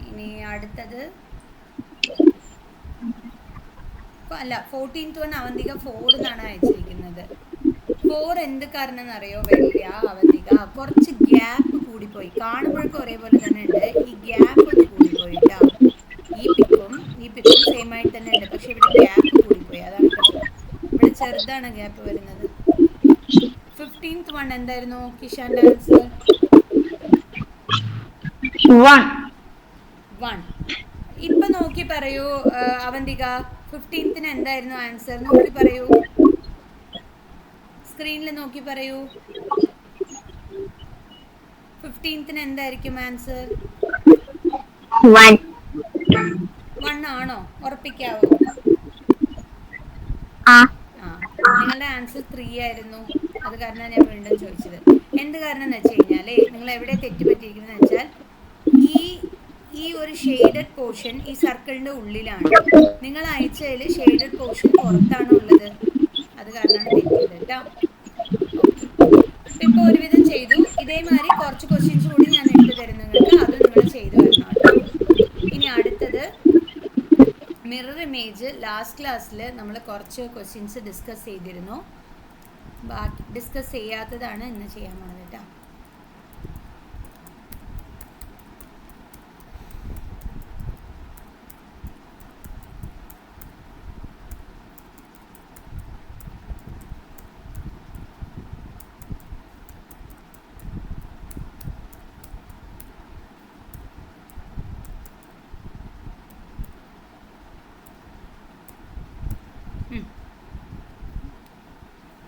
ഇനി അടുത്തത് അല്ല, 14th വൺ അവന്തിക 4 എന്നാണ് അയച്ചിരിക്കുന്നത്. 4 എന്ത് കാരണം എന്നറിയോ? വരില്ല അവന്തിക. കുറച്ച് ഗ്യാപ്പ് കൂടിപ്പോയി. കാണുമ്പോഴൊക്കെ ഒരേപോലെ തന്നെ ഉണ്ട്, ഈ ഗ്യാപ്പ് ഒന്ന് കൂടിപ്പോയിട്ടാ. ഈ പിക്കും സെയിം ആയിട്ട് തന്നെ ഉണ്ട്, പക്ഷെ ഇവിടെ ഗ്യാപ്പ് കൂടിപ്പോയി. അതാണ് പ്രശ്നം. ഇവിടെ ചെറുതാണ് ഗ്യാപ്പ് വരുന്നത്. 15th വൺ എന്തായിരുന്നു കിഷാന്റെ ആൻസർ? പറയൂ അവന്തിക. 15th എന്തായിരുന്നു ആൻസർ? നോക്കി പറയൂ, സ്ക്രീനിൽ നോക്കി പറയൂ. 15th എന്തായിരിക്കും ആൻസർ? 1 ആണോ? ഉറപ്പിക്കാവോ? ആ, നിങ്ങളുടെ ആൻസർ 3 ആയിരുന്നു. അത് കാരണമാണ് ഞാൻ വീണ്ടും ചോദിച്ചത്. എന്ത് കാരണം എന്ന് വെച്ച് കഴിഞ്ഞാൽ, നിങ്ങൾ എവിടെ തെറ്റുപറ്റിയിരിക്കുന്നത് വെച്ചാൽ, ഈ ഈ ഒരു ഷെയ്ഡഡ് പോർഷൻ ഈ സർക്കിളിൻ്റെ ഉള്ളിലാണ്. നിങ്ങൾ അയച്ചതിൽ ഷെയ്ഡഡ് പോർഷൻ പുറത്താണ് ഉള്ളത്. അത് കാരണമാണ് തെറ്റിയത് കേട്ടോ. ഓക്കെ, ഇപ്പോൾ ഒരുവിധം ചെയ്തു. ഇതേമാതിരി കുറച്ച് ക്വസ്റ്റ്യൻസ് കൂടി ഞാൻ ഇട്ട് തരും നിങ്ങൾക്ക്. അതും നിങ്ങൾ ചെയ്തു വരണം കേട്ടോ. ഇനി അടുത്തത് മിറർ ഇമേജ്. ലാസ്റ്റ് ക്ലാസ്സിൽ നമ്മൾ കുറച്ച് ക്വസ്റ്റ്യൻസ് ഡിസ്കസ് ചെയ്തിരുന്നു. ബാക്കി ഡിസ്കസ് ചെയ്യാത്തതാണ് ഇന്ന് ചെയ്യാൻ പോകുന്നത് കേട്ടോ.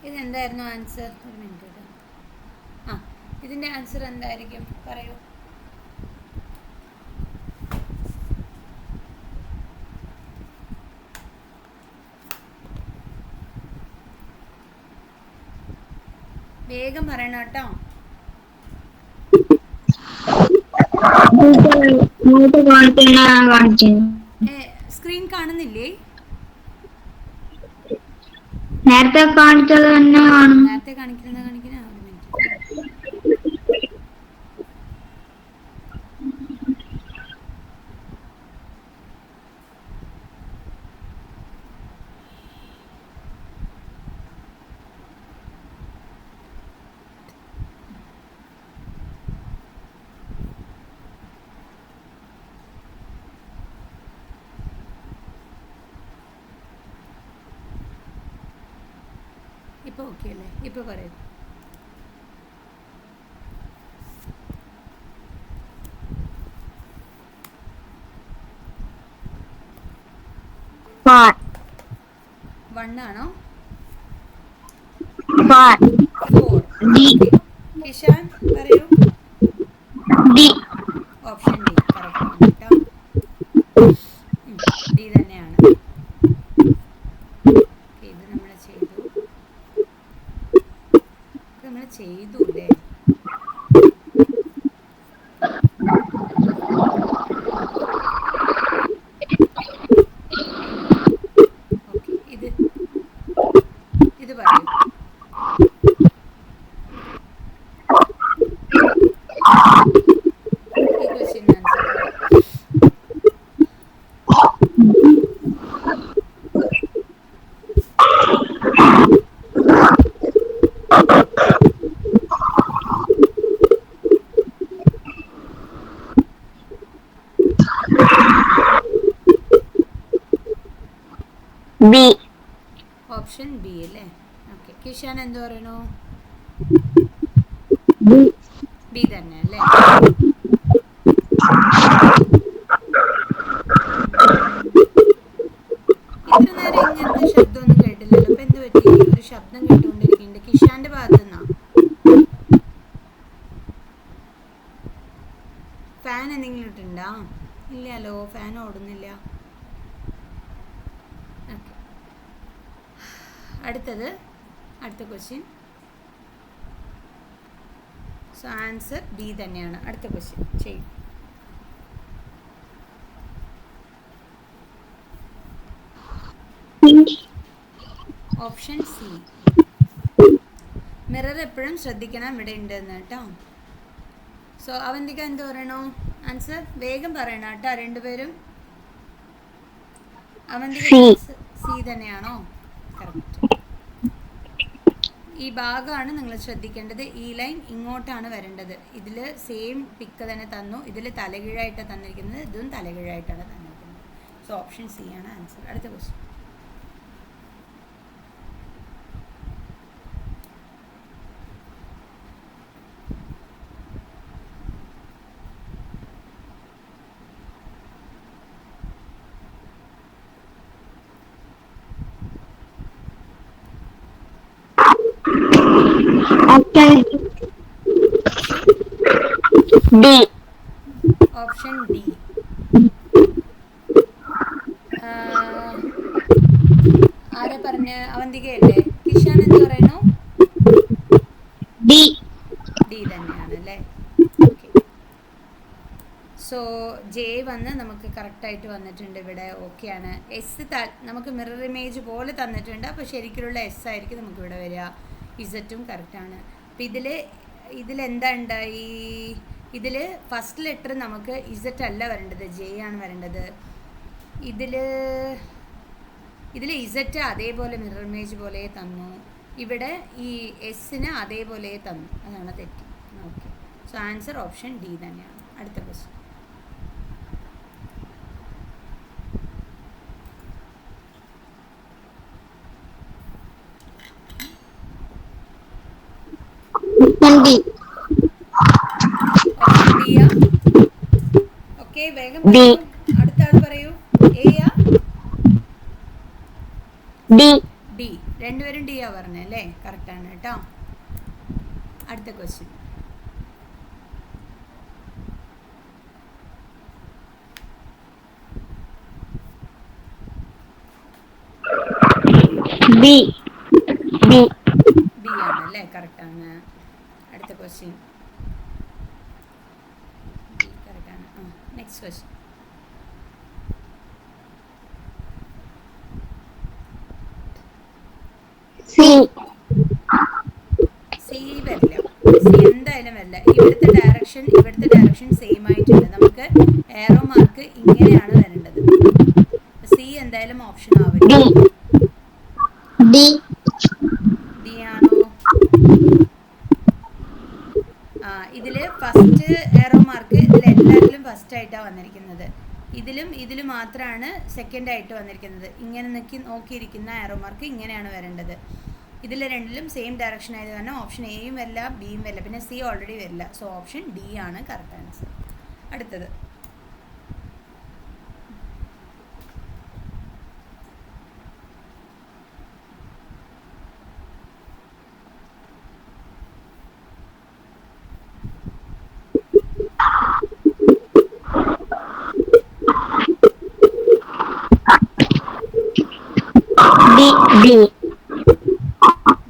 ഇതെന്തായിരുന്നു ആൻസർ? ഒരു മിനിറ്റ് കേട്ടോ. ആ, ഇതിൻ്റെ ആൻസർ എന്തായിരിക്കും പറയൂ. വേഗം പറയണം കേട്ടോ. സ്ക്രീൻ കാണുന്നില്ലേ? നേരത്തെ കാണിച്ചത് തന്നെ കാണും. നേരത്തെ കാണിക്കുന്നത് കാണിക്കുന്ന. ഒരു മിനിറ്റ്. ഇപ്പോൾ ഓക്കെ അല്ലേ? ഇപ്പോൾ പറയൂ. വണ്ണാണോ? 4. കിഷാൻ പറയൂ. ഓപ്ഷൻ ഡി കറക്റ്റ് ആണ് കേട്ടോ. ഡി തന്നെയാണ്. ഇത് നമ്മൾ ചെയ്തു അല്ലേ? ഓക്കെ, ഇത് പറയൂ. ഈ ക്വസ്റ്റ്യൻ ആൻസർ പറയൂ. ബി. ഓപ്ഷൻ ബി അല്ലേ? ഓക്കെ, കിഷാൻ എന്ത് പറയണു? ബി തന്നെ അല്ലേ? ഇത്ര നേരം ഇങ്ങനത്തെ ശബ്ദമൊന്നും കേട്ടില്ലല്ലോ. ഇപ്പൊ എന്ത് പറ്റി? ഒരു ശബ്ദം കേട്ടുകൊണ്ടിരിക്കുന്നുണ്ട് കിഷാന്റെ ഭാഗത്തുനിന്നാ. ഫാൻ എന്തെങ്കിലും ഇട്ടുണ്ടോ? ഇല്ലല്ലോ, ഫാൻ ഓടുന്നില്ല. ഓക്കെ, അടുത്ത ക്വസ്റ്റ്യൻ. സോ ആൻസർ ബി തന്നെയാണ്. അടുത്ത ക്വസ്റ്റ്യൻ ചെയ്യും. Option C. മിറർ എപ്പോഴും ശ്രദ്ധിക്കണം ഇവിടെ ഉണ്ടെന്ന് കേട്ടോ. സോ അവന്തിക എന്ത് പറയണോ? ആൻസർ വേഗം പറയണം കേട്ടോ രണ്ടുപേരും. അവന്തിക സി തന്നെയാണോ? കറക്റ്റ്. ഈ ഭാഗമാണ് നിങ്ങൾ ശ്രദ്ധിക്കേണ്ടത്. ഈ ലൈൻ ഇങ്ങോട്ടാണ് വരേണ്ടത്. ഇതിൽ സെയിം പിക്ക് തന്നെ തന്നു. ഇതിൽ തലകീഴായിട്ടാണ് തന്നിരിക്കുന്നത്, ഇതും തലകീഴായിട്ടാണ് തന്നിരിക്കുന്നത്. സോ ഓപ്ഷൻ സി ആണ് ആൻസർ. അടുത്ത question. Option D. Option D. ആരാ പറഞ്ഞ? അവന്തികയല്ലേ? കിഷാൻ എന്ത് പറയണു? ഡി. ഡി തന്നെയാണ് അല്ലേ? ഓക്കെ. സോ ജെ വന്ന് നമുക്ക് കറക്റ്റായിട്ട് വന്നിട്ടുണ്ട് ഇവിടെ. ഓക്കെയാണ്. എസ് നമുക്ക് മിറർ ഇമേജ് പോലെ തന്നിട്ടുണ്ട്. അപ്പോൾ ശരിക്കുള്ള എസ് ആയിരിക്കും നമുക്കിവിടെ വരിക. ഇസറ്റും കറക്റ്റാണ്. അപ്പോൾ ഇതിലെന്താ ഉണ്ടായി? ഇതിൽ ഫസ്റ്റ് ലെറ്റർ നമുക്ക് ഇസറ്റ് അല്ല വരേണ്ടത്, ജെ ആണ് വരേണ്ടത്. ഇതിൽ ഇസറ്റ് അതേപോലെ മിറർ ഇമേജ് പോലെ തന്നു. ഇവിടെ ഈ എസ്സിന് അതേപോലെ തന്നു. അതാണ് തെറ്റി. Okay. So answer option D തന്നെയാണ്. അടുത്ത ക്വസ്റ്റ്യൻ. ഓപ്ഷൻ ഡിയാ? ഓക്കെ, വേഗം പറയൂ. അടുത്ത ആൾ പറയൂ. എയാ? ഡി. ഡി. രണ്ടുപേരും ഡിയാ പറഞ്ഞല്ലേ? കറക്റ്റാണ് കേട്ടോ. അടുത്ത ക്വസ്റ്റ്യൻ. ബി. ബി. ബി ആണല്ലേ? കറക്റ്റാണ്. അടുത്ത ക്വസ്റ്റ്യൻ. ബി കറക്റ്റാണ്. Next question. സി. സി വരില്ല. സി എന്തായാലും വരില്ല. ഇവിടുത്തെ ഡയറക്ഷൻ സെയിം ആയിട്ടുണ്ട്. നമുക്ക് ഏറോ മാർക്ക് ഇങ്ങനെയാണ് വരേണ്ടത്. സി എന്തായാലും ഓപ്ഷൻ ആവില്ല. ഡി. ഡി ആണോ? ഇതില് ഫസ്റ്റ് ഏറോ മാർക്ക് ഇതിലെല്ലാത്തിലും ഫസ്റ്റ് ആയിട്ടാണ് വന്നിരിക്കുന്നത്. ഇതിലും മാത്രമാണ് സെക്കൻഡ് ആയിട്ട് വന്നിരിക്കുന്നത്. ഇങ്ങനെ നോക്കിയിരിക്കുന്ന ഏറോ മാർക്ക് ഇങ്ങനെയാണ് വരേണ്ടത്. ഇതിൽ രണ്ടിലും സെയിം ഡയറക്ഷൻ ആയത് കാരണം ഓപ്ഷൻ എയും വരില്ല, ബിയും വരില്ല, പിന്നെ സി ഓൾറെഡി വരില്ല. സോ ഓപ്ഷൻ ഡി ആണ് കറക്റ്റ് ആൻസർ. അടുത്തത്. ഡി.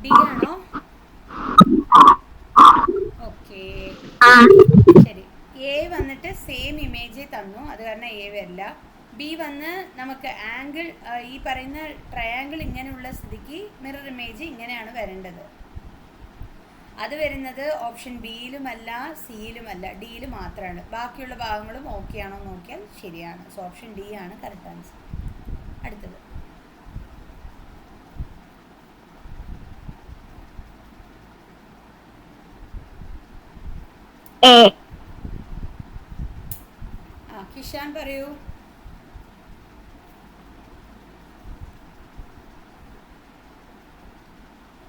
ഡി ആണോ? ഓക്കെ, ശരി. എ വന്നിട്ട് സെയിം ഇമേജ് തന്നു, അത് കാരണം എ വരില്ല. ബി വന്ന് നമുക്ക് ആംഗിൾ, ഈ പറയുന്ന ട്രയാങ്കിൾ ഇങ്ങനെയുള്ള സ്ഥിതിക്ക് മിറർ ഇമേജ് ഇങ്ങനെയാണ് വരേണ്ടത്. അത് വരുന്നത് ഓപ്ഷൻ ബിയിലുമല്ല, സിയിലുമല്ല, ഡിയിൽ മാത്രമാണ്. ബാക്കിയുള്ള ഭാഗങ്ങളും ഓക്കെ ആണോ നോക്കിയാൽ ശരിയാണ്. സോ ഓപ്ഷൻ ഡി ആണ് കറക്റ്റ് ആൻസർ. അടുത്തത്. കിഷാൻ പറയൂ.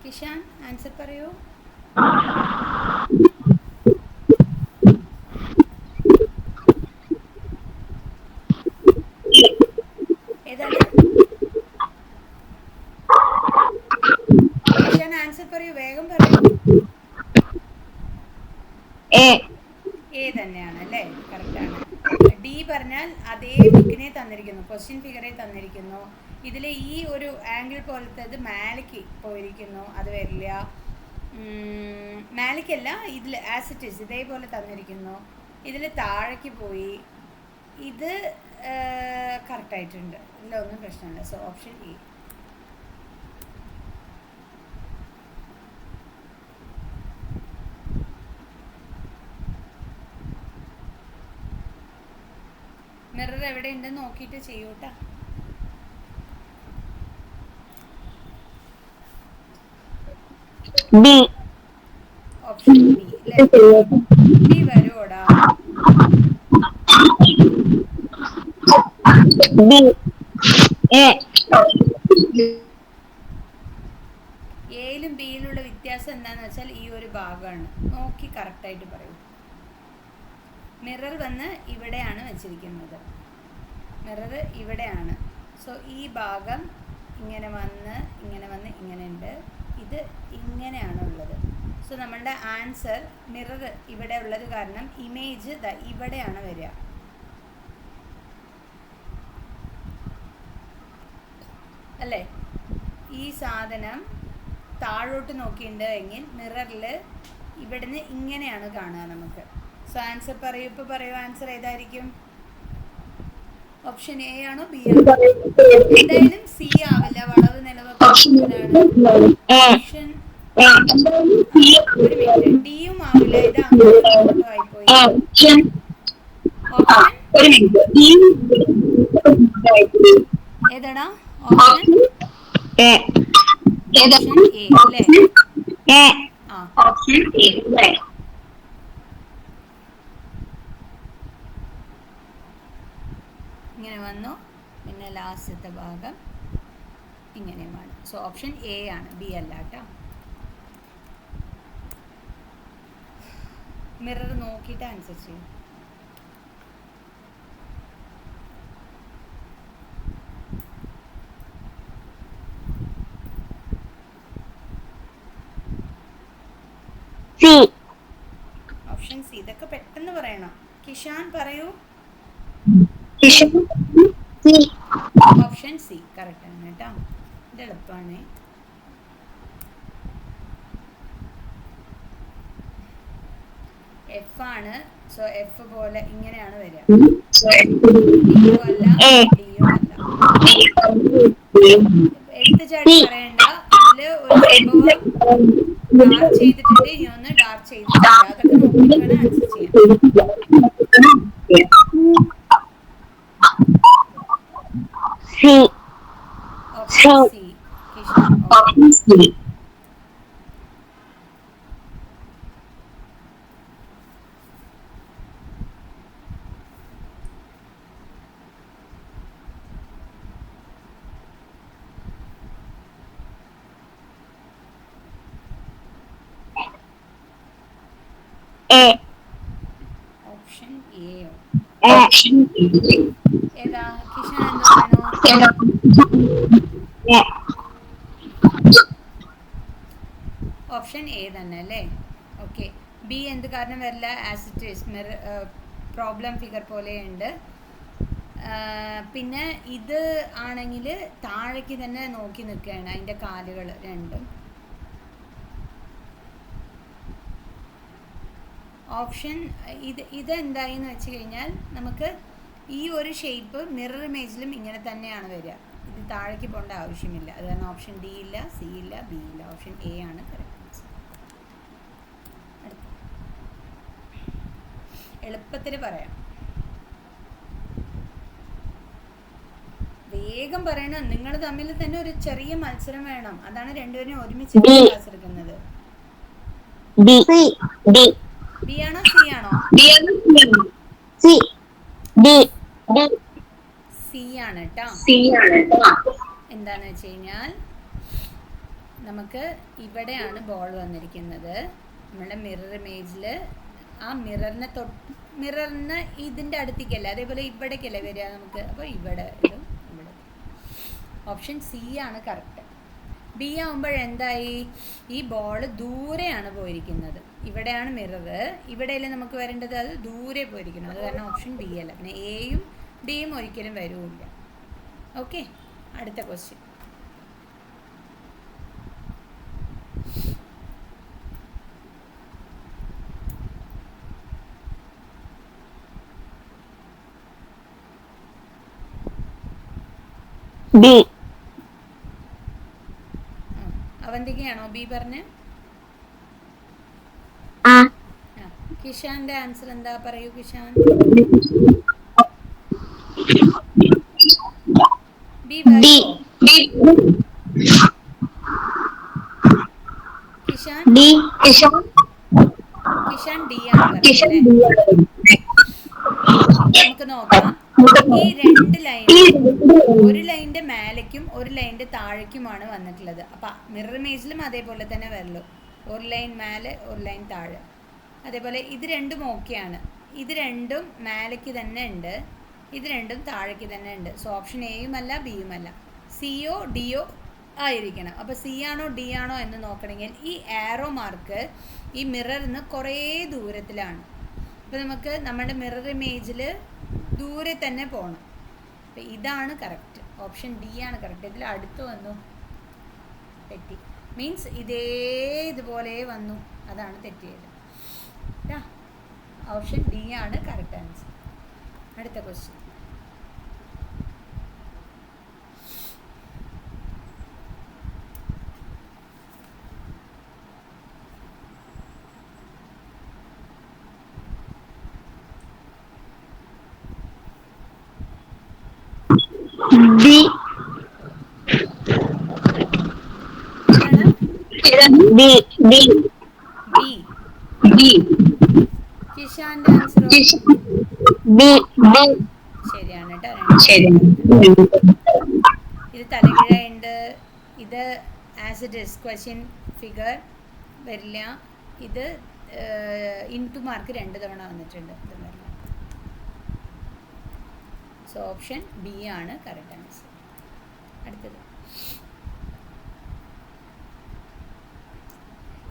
കിഷാൻ ആൻസർ പറയൂ. ഏതാണ്? കിഷാൻ ആൻസർ പറയൂ, വേഗം പറയൂ. എ തന്നെയാണ് അല്ലേ? കറക്റ്റാണ്. ഡി പറഞ്ഞാൽ അതേ ബുക്കിനെ തന്നിരിക്കുന്നു, ക്വസ്റ്റ്യൻ ഫിഗറെ തന്നിരിക്കുന്നു. ഇതിൽ ഈ ഒരു ആംഗിൾ പോലത്തേത് മാലയ്ക്ക് പോയിരിക്കുന്നു, അത് വരില്ല. മാലയ്ക്കല്ല, ഇതിൽ ആസ് ഇറ്റ് ഈസ് ഇതേപോലെ തന്നിരിക്കുന്നു. ഇതിൽ താഴേക്ക് പോയി, ഇത് കറക്റ്റായിട്ടുണ്ട്. ഇതിലൊന്നും പ്രശ്നമില്ല. So option A. മിറർ എവിടെ ഉണ്ടെന്ന് നോക്കിയിട്ട് ചെയ്യൂട്ടാ. ബി. ഓപ്ഷൻ ബി അല്ലേ? ബി വരുവോടാ? ബി. എയിലും ബിയിലുള്ള വ്യത്യാസം എന്താണെന്ന് വെച്ചാൽ ഈ ഒരു ഭാഗമാണ്. നോക്കി കറക്റ്റായിട്ട് പറയൂ. മിറർ വന്ന് ഇവിടെയാണ് വെച്ചിരിക്കുന്നത്. മിറർ ഇവിടെയാണ്. സോ ഈ ഭാഗം ഇങ്ങനെ വന്ന് ഇങ്ങനെ ഉണ്ട്. ഇത് ഇങ്ങനെയാണ് ഉള്ളത്. സോ സോ നമ്മളുടെ ആൻസർ മിറർ ഇവിടെ ഉള്ളത് കാരണം ഇമേജ് ഇവിടെയാണ് വരിക. അല്ലേ? ഈ സാധനം താഴോട്ട് നോക്കിയിട്ടുണ്ട് എങ്കിൽ മിററിൽ ഇവിടുന്ന് ഇങ്ങനെയാണ് കാണുക നമുക്ക്. സോ ആൻസർ പറയൂ, ഇപ്പോൾ പറയൂ, ആൻസർ ഏതായിരിക്കും? ഓപ്ഷൻ എ ആണോ ബി ആണോ? എന്തായാലും സി ആവില്ല, വളവ് നിലവൊക്കെ ഓപ്ഷൻ ഒരു മിനിറ്റ്, ഡിയും ആവില്ല, ഇത് അങ്ങോട്ടും ഇങ്ങോട്ടും ആയിപ്പോയി. ഓപ്ഷൻ ഏതാടാ? ഓപ്ഷൻ ഓപ്ഷൻ എ അല്ലേ? ആ, ഇങ്ങനെ വന്നു, പിന്നെ ലാസ്റ്റത്തെ ഭാഗം ഇങ്ങനെയുമാണ്. സോ ഓപ്ഷൻ എ ആണ്, ബി അല്ല കേട്ടോ. മിറർ നോക്കിയിട്ട് ആൻസർ ചെയ്യും. Option C. ഇതൊക്കെ പെട്ടെന്ന് പറയണം. കിഷാൻ പറയൂ. ഓപ്ഷൻ സി കറക്റ്റ് ആണ് കേട്ടോ. ഇത് എളുപ്പമാണ്. എഫ് ആണ്. സോ എഫ് പോലെ ഇങ്ങനെയാണ് വരിക. ഡിയോ അല്ല, ഡിയോ അല്ല. എടുത്തു ചാടി പറയണ്ട. ഇതില് ഒരു സംഭവം ഡാർക്ക് ചെയ്തിട്ടുണ്ട്, ഇനി ഒന്ന് ഡാർക്ക് ചെയ്തിട്ടില്ല. അതൊക്കെ നോക്കിയിട്ട് വേണം ആൻസർ ചെയ്യാൻ. Option C Kishan. ഓപ്ഷൻ എയോ? ഏതാ കിഷാൻ? എന്തോ ഓപ്ഷൻ എ തന്നെ അല്ലേ? ഓക്കെ. ബി എന്ത് കാരണം വരില്ല? As it is problem figure പോലെയുണ്ട്. പിന്നെ ഇത് ആണെങ്കിൽ താഴേക്ക് തന്നെ നോക്കി നിൽക്കുകയാണ് അതിൻ്റെ കാലുകൾ രണ്ടും. ഓപ്ഷൻ ഇതെന്തായെന്ന് വെച്ച് കഴിഞ്ഞാൽ നമുക്ക് ഈ ഒരു ഷേപ്പ് മിറർ ഇമേജിലും ഇങ്ങനെ തന്നെയാണ് വരിക. ഇത് താഴേക്ക് പോകേണ്ട ആവശ്യമില്ല. അത് കാരണം ഓപ്ഷൻ ഡി ഇല്ല, സി ഇല്ല, ബി ഇല്ല. ഓപ്ഷൻ എ ആണ് കറക്റ്റ്. എളുപ്പത്തിൽ പറയാം, വേഗം പറയണം. നിങ്ങൾ തമ്മിൽ തന്നെ ഒരു ചെറിയ മത്സരം വേണം. അതാണ് രണ്ടുപേരും ഒരുമിച്ച് ക്ലാസ് എടുക്കുന്നത്. ബി ആണോ സി ആണോ? സി ആണ് കേട്ടോ. എന്താന്ന് വെച്ച് കഴിഞ്ഞാൽ നമുക്ക് ഇവിടെയാണ് ബോൾ വന്നിരിക്കുന്നത്. നമ്മുടെ മിറർ ഇമേജിൽ ആ മിററിന് ഇതിൻ്റെ അടുത്തേക്കല്ല, അതേപോലെ ഇവിടേക്കല്ലേ വരിക നമുക്ക്. അപ്പോൾ ഇവിടെ ഇതും ഇവിടെ. ഓപ്ഷൻ സി ആണ് കറക്റ്റ്. ബി ആകുമ്പോഴെന്തായി? ഈ ബോൾ ദൂരെയാണ് പോയിരിക്കുന്നത്. ഇവിടെയാണ് മിറർ, ഇവിടെയല്ലേ നമുക്ക് വരേണ്ടത്, അത് ദൂരെ പോയിരിക്കുന്നത്. അത് കാരണം ഓപ്ഷൻ ബി അല്ല. പിന്നെ എയും ഡിയും ഒരിക്കലും വരില്ല. ഓക്കെ, അടുത്ത ക്വസ്റ്റ്യൻ. അവന്തികയാണോ ബി പറഞ്ഞ്? കിഷാന്റെ ആൻസർ എന്താ? പറയൂ കിഷാൻ. ബി പറയോ? കിഷാൻ ഡി ആണ് പറഞ്ഞത്. നമുക്ക് നോക്കാം. ഈ രണ്ട് ലൈൻ, ഒരു ലൈനിന്റെ മേലേക്കും ഒരു ലൈനിന്റെ താഴേക്കുമാണ് വന്നിട്ടുള്ളത്. അപ്പൊ മിറർ ഇമേജിലും അതേപോലെ തന്നെ വരുള്ളൂ. ഒരു ലൈൻ മേലെ, ഒരു ലൈൻ താഴെ. അതേപോലെ ഇത് രണ്ടും ഓക്കെയാണ്. ഇത് രണ്ടും മേലേക്ക് തന്നെ ഉണ്ട്, ഇത് രണ്ടും താഴേക്ക് തന്നെ ഉണ്ട്. സോ ഓപ്ഷൻ എയും അല്ല ബിയും അല്ല. സിയോ ഡിയോ ആയിരിക്കണം. അപ്പോൾ സി ആണോ ഡി ആണോ എന്ന് നോക്കണമെങ്കിൽ ഈ ആരോ മാർക്ക് ഈ മിററിൽ നിന്ന് കുറേ ദൂരത്തിലാണ്. അപ്പോൾ നമുക്ക് നമ്മുടെ മിറർ ഇമേജിൽ ദൂരെ തന്നെ പോകണം. അപ്പോൾ ഇതാണ് കറക്റ്റ്, ഓപ്ഷൻ ഡി ആണ് കറക്റ്റ്. ഇതിൽ അടുത്ത് വന്നു തെറ്റി, മീൻസ് ഇതുപോലെ വന്നു, അതാണ് തെറ്റിയത്. ഓപ്ഷൻ ഡി ആണ് കറക്റ്റ് ആൻസർ. അടുത്ത question. D D D B. D കിഷാന്റെ ആൻസറോ? D D ശരിയാണ് കേട്ടോ. ശരി. ഇത് തലകീഴുണ്ട്, ഇത് as it is question figure വരില്ല. ഇത് ഇൻടു മാർക്ക് 2 തവണ വന്നിട്ടുണ്ട്, ഇത് വരില്ല. സോ ഓപ്ഷൻ ബി ആണ് കറക്റ്റ് ആൻസർ. അടുത്തത്.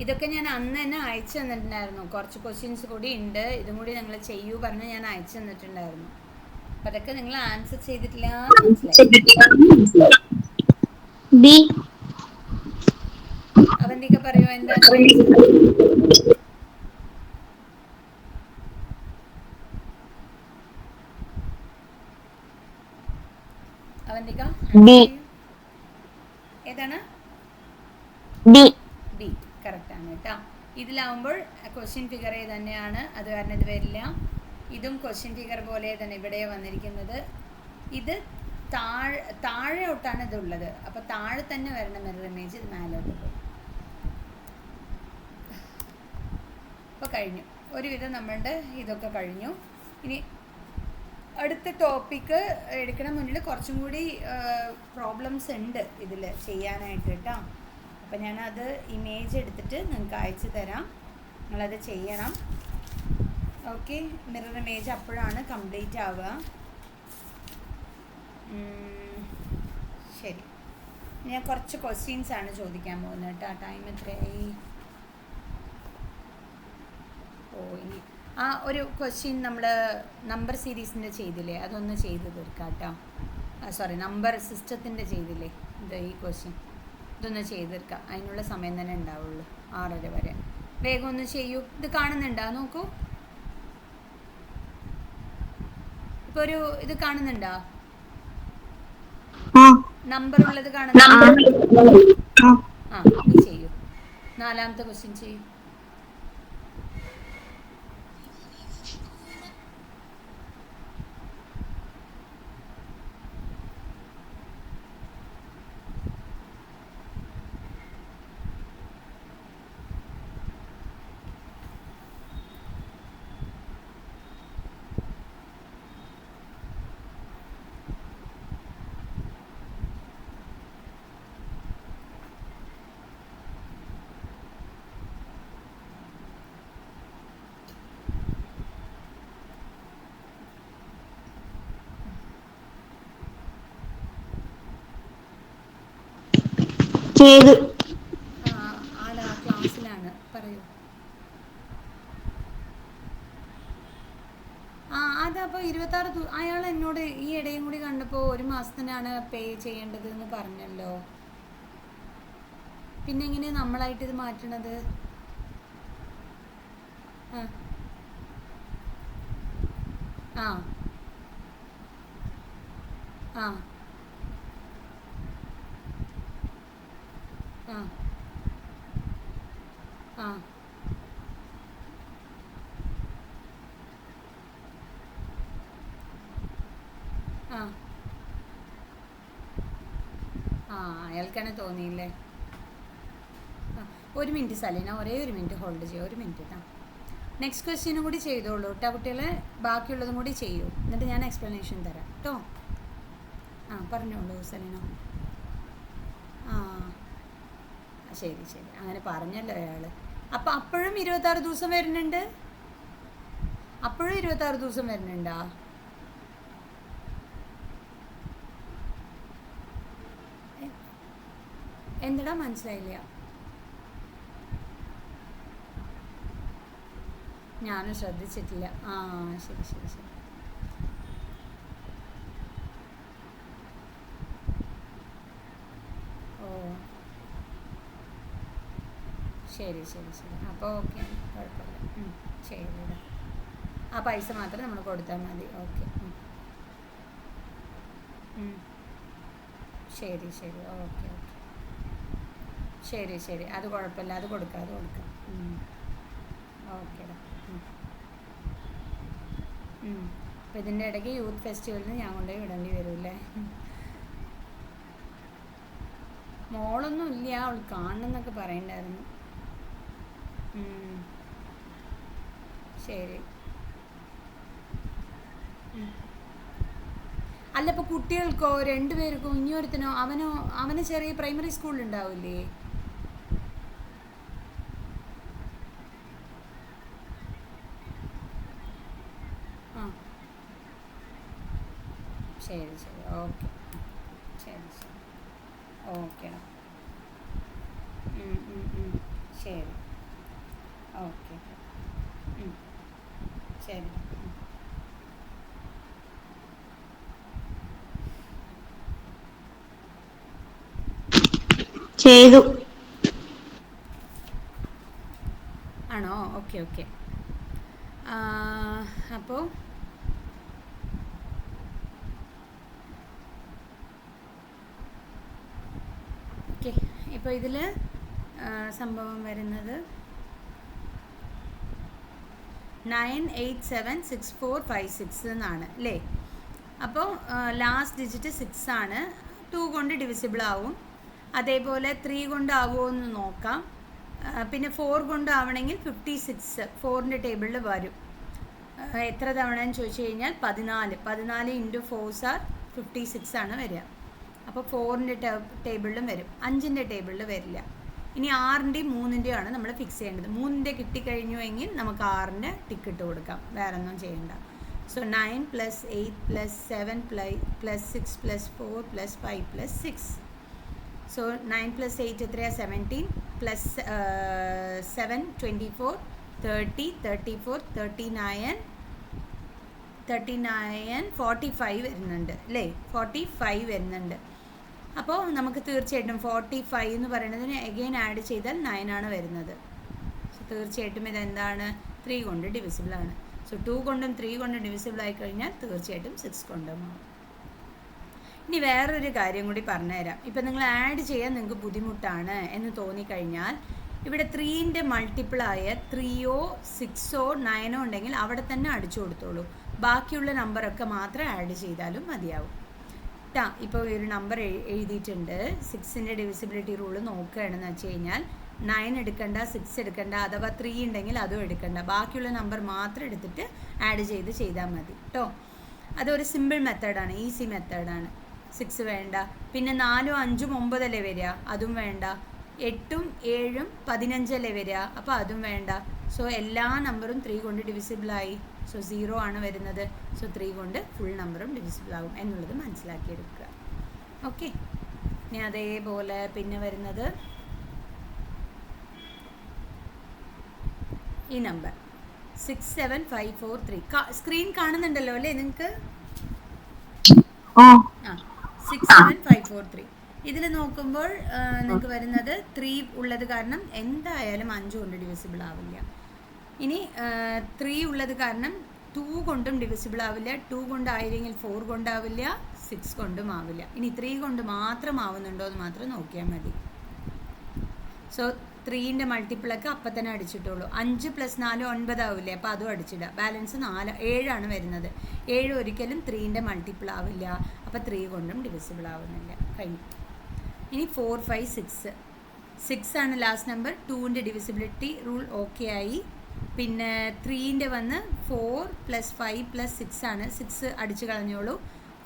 ഇതൊക്കെ ഞാൻ അന്ന് തന്നെ അയച്ചു തന്നിട്ടുണ്ടായിരുന്നു. കുറച്ച് ക്വസ്റ്റ്യൻസ് കൂടി ഉണ്ട്, ഇതും കൂടി നിങ്ങൾ ചെയ്യൂ പറഞ്ഞ് ഞാൻ അയച്ചു തന്നിട്ടുണ്ടായിരുന്നു. അപ്പം അതൊക്കെ നിങ്ങൾ ആൻസർ ചെയ്തിട്ടില്ല മനസ്സിലായി. B അവന്തിക പറയൂ, എന്താണ് ആൻസർ? അവന്തിക B ഏതാണ്? D ബി കറക്റ്റ് ആണ് കേട്ടോ. ഇതിലാവുമ്പോൾ ക്വസ്റ്റ്യൻ ഫിഗർ തന്നെയാണ്, അത് കാരണം ഇത് വരില്ല. ഇതും ക്വസ്റ്റ്യൻ ഫിഗർ പോലെ തന്നെ ഇവിടെ വന്നിരിക്കുന്നത്. ഇത് താഴോട്ടാണ് ഇതുള്ളത്, അപ്പോൾ താഴെ തന്നെ വരണം മിറർ ഇമേജ്, ഇത് മേലോട്ട് പോകും. അപ്പോൾ കഴിഞ്ഞു, ഒരുവിധം നമ്മളുടെ ഇതൊക്കെ കഴിഞ്ഞു. ഇനി അടുത്ത ടോപ്പിക്ക് എടുക്കണ മുന്നിൽ കുറച്ചും കൂടി പ്രോബ്ലംസ് ഉണ്ട് ഇതിൽ ചെയ്യാനായിട്ട് കേട്ടോ. അപ്പോൾ ഞാനത് ഇമേജ് എടുത്തിട്ട് നിങ്ങൾക്ക് അയച്ചു തരാം, നിങ്ങളത് ചെയ്യണം. ഓക്കെ, മിറർ ഇമേജ് അപ്പോഴാണ് കംപ്ലീറ്റ് ആവുക. ശരി, ഞാൻ കുറച്ച് ക്വസ്റ്റ്യൻസ് ആണ് ചോദിക്കാൻ പോകുന്നത് കേട്ടോ. ടൈം എത്രയായി? ഇനി ഒരു ക്വസ്റ്റ്യൻ നമ്മൾ നമ്പർ സീരീസിൻ്റെ ചെയ്തില്ലേ, അതൊന്ന് ചെയ്ത് തീർക്കാം കേട്ടോ. സോറി, നമ്പർ സിസ്റ്റത്തിൻ്റെ ചെയ്തില്ലേ, ഈ ക്വസ്റ്റ്യൻ ഇതൊന്ന് ചെയ്ത് തീർക്കാം. അതിനുള്ള സമയം തന്നെ ഉണ്ടാവുള്ളൂ, 6:30 വരെ. വേഗം ഒന്ന് ചെയ്യൂ. ഇത് കാണുന്നുണ്ടോ നോക്കൂ. ഇപ്പോൾ ഇത് കാണുന്നുണ്ടോ? നമ്പർ ഉള്ളത് കാണുന്നുണ്ടോ? നീ ചെയ്യൂ. 4ാമത്തെ ക്വസ്റ്റ്യൻ ചെയ്യൂ. ചെയ്ത്. ആളാ ക്ലാസ്സിലാണ്, പറയൂ. അതപ്പോൾ 26 അയാൾ എന്നോട് ഈ ഇടയും കൂടി കണ്ടപ്പോൾ 1 മാസത്തിനാണ് പേ ചെയ്യേണ്ടത് എന്ന് പറഞ്ഞല്ലോ. പിന്നെ എങ്ങനെയാണ് നമ്മളായിട്ട് ഇത് മാറ്റണത്? ആ ആ ആ ആ ആ ആ അയാൾക്കാണ് തോന്നിയില്ലേ? ഒരു മിനിറ്റ് സലീന, ഒരേ ഒരു മിനിറ്റ് ഹോൾഡ് ചെയ്യും, ഒരു മിനിറ്റ് കേട്ടോ. നെക്സ്റ്റ് ക്വസ്റ്റ്യനും കൂടി ചെയ്തോളൂ കേട്ടോ കുട്ടികളെ, ബാക്കിയുള്ളതും കൂടി ചെയ്യൂ, എന്നിട്ട് ഞാൻ എക്സ്പ്ലനേഷൻ തരാം കേട്ടോ. പറഞ്ഞോളൂ സലീന. ശരി ശരി, അങ്ങനെ പറഞ്ഞല്ലോ അയാൾ. അപ്പം അപ്പോഴും 26 ദിവസം വരുന്നുണ്ട്? അപ്പോഴും 26 ദിവസം വരുന്നുണ്ടോ? എന്തടാ മനസ്സിലായില്ല? ഞാനും ശ്രദ്ധിച്ചിട്ടില്ല. ആ ശരി ശരി ശരി. ഓ ശരി ശരി ശരി. അപ്പോൾ ഓക്കെ, കുഴപ്പമില്ല. ശരിടാ. ആ പൈസ മാത്രം നമ്മൾ കൊടുത്താൽ മതി. ഓക്കെ. ശരി ശരി. Okay okay. ശരി ശരി. അത് കുഴപ്പമില്ല, അത് കൊടുക്കാം, അത് കൊടുക്കാം. ഓക്കേടാ. അപ്പം ഇതിൻ്റെ ഇടയ്ക്ക് യൂത്ത് ഫെസ്റ്റിവലിന് ഞാൻ കൊണ്ടുപോയി വിടേണ്ടി വരുമല്ലേ? മോളൊന്നും ഇല്ല, അവൾ കാണണമെന്നൊക്കെ പറയണ്ടായിരുന്നു. ശരി. അല്ല, ഇപ്പോൾ കുട്ടികൾക്കോ രണ്ടുപേർക്കോ ഇനിയൊരുത്തനോ അവന് ചെറിയ പ്രൈമറി സ്കൂളിലുണ്ടാവില്ലേ? ആ ശരി ശരി. ഓക്കെ. ശരി ശരി. ഓക്കെ. ശരി. ഓക്കെ. ശരി. ചെയ്തു. ആണോ? Okay okay. അപ്പോൾ ഓക്കെ. ഇപ്പോൾ ഇതിൽ സംഭവം വരുന്നത് 9876456 എന്നാണ് അല്ലേ? അപ്പോൾ ലാസ്റ്റ് ഡിജിറ്റ് 6 ആണ്. 2 കൊണ്ട് ഡിവിസിബിൾ ആവും. അതേപോലെ 3 കൊണ്ടാവുമോ എന്ന് നോക്കാം. പിന്നെ 4 കൊണ്ടാവണമെങ്കിൽ 56 4ൻ്റെ ടേബിളിൽ വരും. എത്ര തവണയെന്ന് ചോദിച്ചു കഴിഞ്ഞാൽ 14 ഇൻറ്റു 4 ആർ 56 ആണ് വരിക. അപ്പോൾ 4ൻ്റെ ടേബിളിലും വരും, 5ൻ്റെ ടേബിളിൽ വരില്ല. ഇനി 6ൻ്റെയും 3ൻ്റെയും ആണ് നമ്മൾ ഫിക്സ് ചെയ്യേണ്ടത്. 3ൻ്റെ കിട്ടിക്കഴിഞ്ഞു എങ്കിൽ നമുക്ക് 6ൻ്റെ ടിക്ക് ഇട്ട് കൊടുക്കാം, വേറെ ഒന്നും ചെയ്യണ്ട. സോ 9 + 8 + 7 + 6 + 4 + 5 + 6. സോ 9 + 8 എത്രയാണ്? 17 + 7 24 30 34 39 45 വരുന്നുണ്ട് അല്ലേ? 45 വരുന്നുണ്ട്. അപ്പോൾ നമുക്ക് തീർച്ചയായിട്ടും 45 എന്ന് പറയുന്നതിന് എഗെയിൻ ആഡ് ചെയ്താൽ 9 ആണ് വരുന്നത്. സോ തീർച്ചയായിട്ടും ഇതെന്താണ്? 3 കൊണ്ട് ഡിവിസിബിൾ ആണ്. സോ 2 കൊണ്ടും 3 കൊണ്ടും ഡിവിസിബിൾ ആയി കഴിഞ്ഞാൽ തീർച്ചയായിട്ടും 6 കൊണ്ടും ആവും. ഇനി വേറൊരു കാര്യം കൂടി പറഞ്ഞുതരാം. ഇപ്പം നിങ്ങൾ ആഡ് ചെയ്യാൻ നിങ്ങൾക്ക് ബുദ്ധിമുട്ടാണ് എന്ന് തോന്നിക്കഴിഞ്ഞാൽ ഇവിടെ 3ൻ്റെ മൾട്ടിപ്പിളായ 3ഓ 6ഓ 9ഓ ഉണ്ടെങ്കിൽ അവിടെ തന്നെ അടിച്ചു കൊടുത്തോളൂ. ബാക്കിയുള്ള നമ്പറൊക്കെ മാത്രം ആഡ് ചെയ്താലും മതിയാവും. ഇപ്പോൾ ഒരു നമ്പർ എഴുതിയിട്ടുണ്ട്. 6ൻ്റെ ഡിവിസിബിലിറ്റി റൂള് നോക്കുകയാണെന്ന് വെച്ച് കഴിഞ്ഞാൽ 9 എടുക്കണ്ട, 6 എടുക്കണ്ട, അഥവാ 3 ഉണ്ടെങ്കിൽ അതും എടുക്കണ്ട. ബാക്കിയുള്ള നമ്പർ മാത്രം എടുത്തിട്ട് ആഡ് ചെയ്താൽ മതി കേട്ടോ. അതൊരു സിമ്പിൾ മെത്തേഡാണ്, ഈസി മെത്തേഡാണ്. 6 വേണ്ട. പിന്നെ 4ഉം 5ഉം 9 അല്ലേ വരിക? അതും വേണ്ട. 8ഉം 7ഉം 15 അല്ലേ വരിക? അപ്പോൾ അതും വേണ്ട. സോ എല്ലാ നമ്പറും 3 കൊണ്ട് ഡിവിസിബിളായി. സോ 0 ആണ് വരുന്നത്. സോ 3 കൊണ്ട് ഫുൾ നമ്പറും ഡിവിസിബിൾ ആകും എന്നുള്ളത് മനസ്സിലാക്കിയെടുക്കുക. ഓക്കെ. ഇനി അതേപോലെ പിന്നെ വരുന്നത് ഈ നമ്പർ 67543. സ്ക്രീൻ കാണുന്നുണ്ടല്ലോ അല്ലേ നിങ്ങൾക്ക്? 67543. ഇതിൽ നോക്കുമ്പോൾ നിങ്ങൾക്ക് വരുന്നത് 3 ഉള്ളത് കാരണം എന്തായാലും 5 കൊണ്ട് ഡിവിസിബിൾ ആവില്ല. ഇനി 3 ഉള്ളത് കാരണം 2 കൊണ്ടും ഡിവിസിബിൾ ആവില്ല. 2 കൊണ്ടായില്ലെങ്കിൽ 4 കൊണ്ടാവില്ല, 6 കൊണ്ടും ആവില്ല. ഇനി 3 കൊണ്ട് മാത്രം ആവുന്നുണ്ടോ എന്ന് മാത്രം നോക്കിയാൽ മതി. സോ 3ൻ്റെ മൾട്ടിപ്പിളൊക്കെ അപ്പം തന്നെ അടിച്ചിട്ടുള്ളൂ. 5 + 4 9 ആവില്ലേ? അപ്പോൾ അതും അടിച്ചിടുക. ബാലൻസ് 7 ആണ് വരുന്നത്. 7 ഒരിക്കലും 3ൻ്റെ മൾട്ടിപ്പിൾ ആവില്ല. അപ്പോൾ 3 കൊണ്ടും ഡിവിസിബിൾ ആവുന്നില്ല. കഴിഞ്ഞു. ഇനി 4 5 6 ആണ് ലാസ്റ്റ് നമ്പർ. 2ൻ്റെ ഡിവിസിബിലിറ്റി റൂൾ ഓക്കെ ആയി. പിന്നെ 3ൻ്റെ വന്ന് 4 + 5 + 6 ആണ്. 6 അടിച്ച് കളഞ്ഞോളൂ.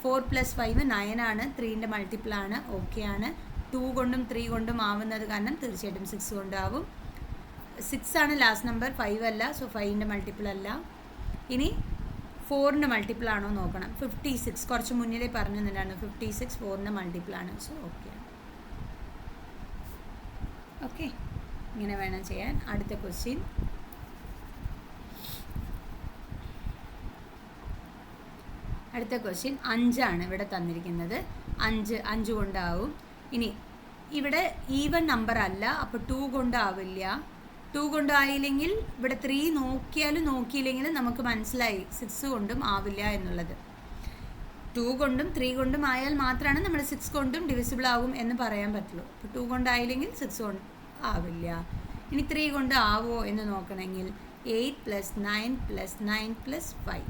4 + 5 9 ആണ്. 3ൻ്റെ മൾട്ടിപ്പിൾ ആണ്, ഓക്കെ ആണ്. 2 കൊണ്ടും 3 കൊണ്ടും ആവുന്നത് കാരണം തീർച്ചയായിട്ടും 6 കൊണ്ടാവും. 6 ആണ് ലാസ്റ്റ് നമ്പർ, 5 അല്ല. സോ 5ൻ്റെ മൾട്ടിപ്പിൾ അല്ല. ഇനി 4ൻ്റെ മൾട്ടിപ്പിൾ ആണോ നോക്കണം. 56 കുറച്ച് മുന്നിലേ പറഞ്ഞു തന്നെയാണ്. 56 4ൻ്റെ മൾട്ടിപ്പിൾ ആണ്. സോ ഓക്കെ ആണ്. ഓക്കെ, ഇങ്ങനെ വേണം ചെയ്യാൻ. അടുത്ത ക്വസ്റ്റ്യൻ. അടുത്ത ക്വസ്റ്റ്യൻ 5 ആണ് ഇവിടെ തന്നിരിക്കുന്നത്. 5 കൊണ്ടാവും. ഇനി ഇവിടെ ഈവൻ നമ്പർ അല്ല, അപ്പോൾ 2 കൊണ്ടാവില്ല. 2 കൊണ്ടായില്ലെങ്കിൽ ഇവിടെ 3 നോക്കിയില്ലെങ്കിലും നമുക്ക് മനസ്സിലായി 6 കൊണ്ടും ആവില്ല എന്നുള്ളത്. 2 കൊണ്ടും 3 കൊണ്ടും ആയാൽ മാത്രമാണ് നമ്മൾ 6 കൊണ്ടും ഡിവിസിബിൾ ആകും എന്ന് പറയാൻ പറ്റുള്ളൂ. അപ്പോൾ 2 കൊണ്ടായില്ലെങ്കിൽ 6 കൊണ്ട് ആവില്ല. ഇനി 3 കൊണ്ട് ആവോ എന്ന് നോക്കണമെങ്കിൽ 8 + 9 + 9 + 5.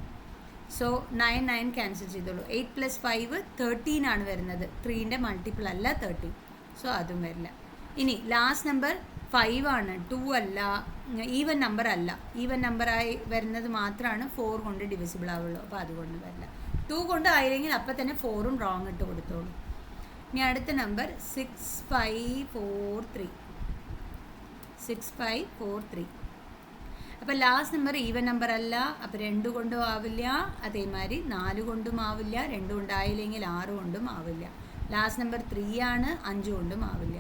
സോ 9 ക്യാൻസൽ ചെയ്തോളൂ. 8 + 5 13 ആണ് വരുന്നത്. 3ൻ്റെ മൾട്ടിപ്പിൾ അല്ല 13. സോ അതും വരില്ല. ഇനി ലാസ്റ്റ് നമ്പർ 5 ആണ്, 2 അല്ല, ഈവൻ നമ്പർ അല്ല. ഈവൻ നമ്പറായി വരുന്നത് മാത്രമാണ് 4 കൊണ്ട് ഡിവിസിബിൾ ആവുള്ളൂ. അപ്പോൾ അതുകൊണ്ട് വരില്ല. 2 കൊണ്ട് ആയില്ലെങ്കിൽ അപ്പം തന്നെ 4ഉം റോങ് ഇട്ട് കൊടുത്തോളൂ. ഇനി അടുത്ത നമ്പർ 6543. 6543. അപ്പോൾ ലാസ്റ്റ് നമ്പർ ഈവൻ നമ്പർ അല്ല, അപ്പോൾ 2 കൊണ്ടും ആവില്ല. അതേമാതിരി 4 കൊണ്ടും ആവില്ല. 2 കൊണ്ടായില്ലെങ്കിൽ 6 കൊണ്ടും ആവില്ല. ലാസ്റ്റ് നമ്പർ 3 ആണ്, 5 കൊണ്ടും ആവില്ല.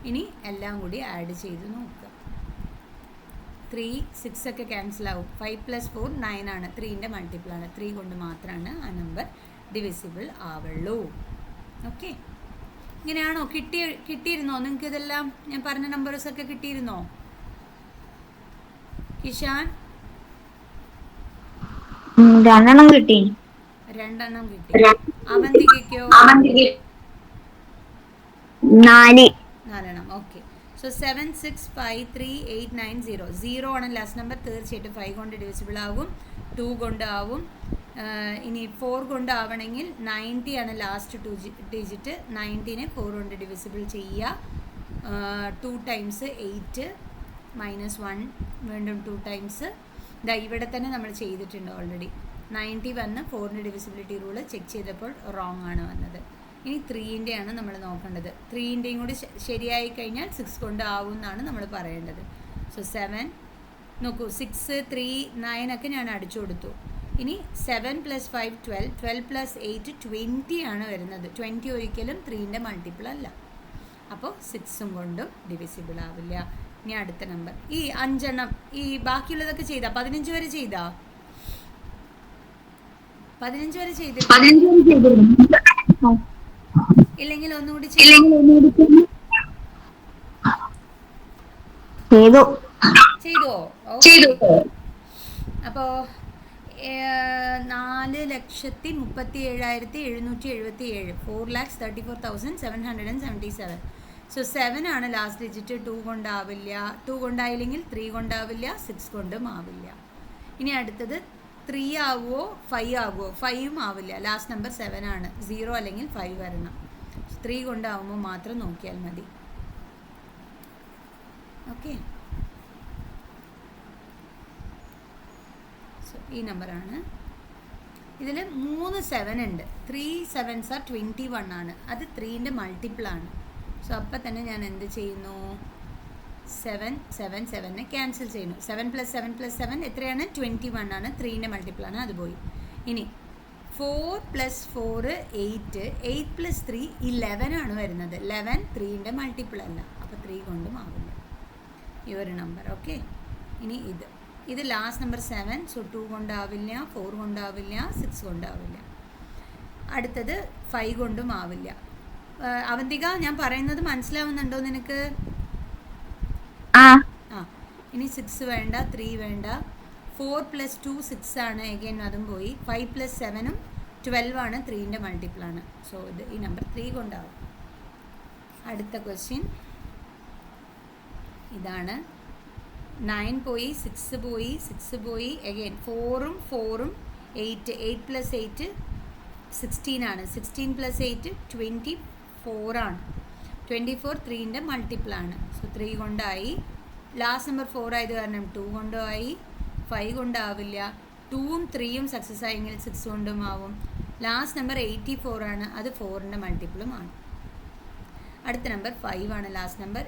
ഇനി എല്ലാം കൂടി ആഡ് ചെയ്ത് നോക്കുക. 3, 6 ഒക്കെ ക്യാൻസൽ ആവും. 5 + 4 9 ആണ്. 3ൻ്റെ മൾട്ടിപ്പിൾ ആണ്. 3 കൊണ്ട് മാത്രമാണ് ആ നമ്പർ ഡിവിസിബിൾ ആവുള്ളൂ. ഓക്കെ, ഇങ്ങനെയാണോ? കിട്ടിയിരുന്നോ നിങ്ങൾക്ക് ഇതെല്ലാം? ഞാൻ പറഞ്ഞ നമ്പേഴ്സൊക്കെ കിട്ടിയിരുന്നോ? കിഷാൻ? 2 കിട്ടി. 2 കിട്ടി. അവന്തികയ്ക്കോ? 4. 4. ഓക്കെ. സോ 7 6 5 3 8 9 0. 0 ആണ് ലാസ്റ്റ് നമ്പർ. തീർച്ചയായിട്ടും 5 കൊണ്ട് ഡിവിസിബിൾ ആകും, 2 കൊണ്ട് ആവും. ഇനി 4 കൊണ്ട് ആവണമെങ്കിൽ 90 ആണ് ലാസ്റ്റ് 2 ഡിജിറ്റ്. 90നെ 4 കൊണ്ട് ഡിവിസിബിൾ ചെയ്യുക. 2 ടൈംസ് 8 -1 വീണ്ടും 2 ടൈംസ്. ഇതാ ഇവിടെ തന്നെ നമ്മൾ ചെയ്തിട്ടുണ്ട് ഓൾറെഡി. 90 വന്ന് 4ൻ്റെ ഡിവിസിബിലിറ്റി റൂള് ചെക്ക് ചെയ്തപ്പോൾ റോങ് ആണ് വന്നത്. ഇനി 3ൻ്റെയാണ് നമ്മൾ നോക്കേണ്ടത്. 3ൻ്റെയും കൂടി ശരിയായി കഴിഞ്ഞാൽ 6 കൊണ്ട് ആവും എന്നാണ് നമ്മൾ പറയേണ്ടത്. സോ 7 നോക്കൂ, 6 3 9 ഒക്കെ ഞാൻ അടിച്ചു കൊടുത്തു. ഇനി 7 + 5 12, 12 + 8 20 ആണ് വരുന്നത്. 20 ഒരിക്കലും 3ൻ്റെ മൾട്ടിപ്പിൾ അല്ല. അപ്പോൾ 6ഉം കൊണ്ടും ഡിവിസിബിൾ ആവില്ല. ഇനി അടുത്ത നമ്പർ ഈ 5 ഈ ബാക്കിയുള്ളതൊക്കെ ചെയ്താ? 15 വരെ ചെയ്താ? 15 വരെ ചെയ്തില്ല? ഇല്ലെങ്കിൽ ഒന്നുകൂടി ചെയ്തോ? അപ്പോൾ 4,37,777. 4,34,777. സോ 7 ആണ് ലാസ്റ്റ് ഡിജിറ്റ്. 2 കൊണ്ടാവില്ല. 2 കൊണ്ടായില്ലെങ്കിൽ 3 കൊണ്ടാവില്ല, 6 കൊണ്ടും ആവില്ല. ഇനി അടുത്തത് 3 ആവുമോ 5 ആകുമോ? 5ഉം ആവില്ല. ലാസ്റ്റ് നമ്പർ 7 ആണ്. 0 അല്ലെങ്കിൽ 5 വരണം. 3 കൊണ്ടാവുമ്പോൾ മാത്രം നോക്കിയാൽ മതി. ഓക്കെ, സോ ഈ നമ്പറാണ്. ഇതിൽ 3 7 ഉണ്ട്. 3 7s are 21 ആണ്. അത് 3ൻ്റെ മൾട്ടിപ്പിളാണ്. സോ അപ്പം തന്നെ ഞാൻ എന്ത് ചെയ്യുന്നു? 7 7 7നെ ക്യാൻസൽ ചെയ്യുന്നു. 7 + 7 + 7 എത്രയാണ്? 21 ആണ്. 3ൻ്റെ മൾട്ടിപ്പിളാണ്, അത് പോയി. ഇനി 4 + 4 8. 8 + 3 11 ആണ് വരുന്നത്. 11 3ൻ്റെ മൾട്ടിപ്പിൾ അല്ല. അപ്പോൾ 3 കൊണ്ടും ആവില്ല ഈ ഒരു നമ്പർ. ഓക്കെ, ഇനി ഇത് ലാസ്റ്റ് നമ്പർ 7. സോ 2 കൊണ്ടാവില്ല, 4 കൊണ്ടാവില്ല, 6 കൊണ്ടാവില്ല. അടുത്തത് 5 കൊണ്ടും ആവില്ല. അവന്തിക, ഞാൻ പറയുന്നത് മനസ്സിലാവുന്നുണ്ടോ നിനക്ക്? ഇനി 6 വേണ്ട, 3 വേണ്ട. 4 + 2 6 ആണ്. എഗെയിൻ അതും പോയി. 5 + 7ഉം 12 ആണ്. 3ൻ്റെ മൾട്ടിപ്പിളാണ്. സോ ഈ നമ്പർ 3 കൊണ്ടാവും. അടുത്ത ക്വസ്റ്റ്യൻ ഇതാണ്. 9 പോയി, 6 പോയി, 6 പോയി. എഗെയിൻ 4ഉം 4ഉം 8. 8 + 8 16 ആണ്. 16 + 8 24 ആണ്. 24 3ൻ്റെ മൾട്ടിപ്പിളാണ്. സോ 3 കൊണ്ടായി. ലാസ്റ്റ് നമ്പർ 4 ആയത് കാരണം 2 കൊണ്ടുമായി. 5 കൊണ്ടാവില്ല. 2ഉം 3ഉം സക്സസ് ആയെങ്കിൽ 6 കൊണ്ടും ആവും. ലാസ്റ്റ് നമ്പർ 84 ആണ്. അത് 4ൻ്റെ മൾട്ടിപ്പിളും ആണ്. അടുത്ത നമ്പർ 5 ആണ് ലാസ്റ്റ് നമ്പർ.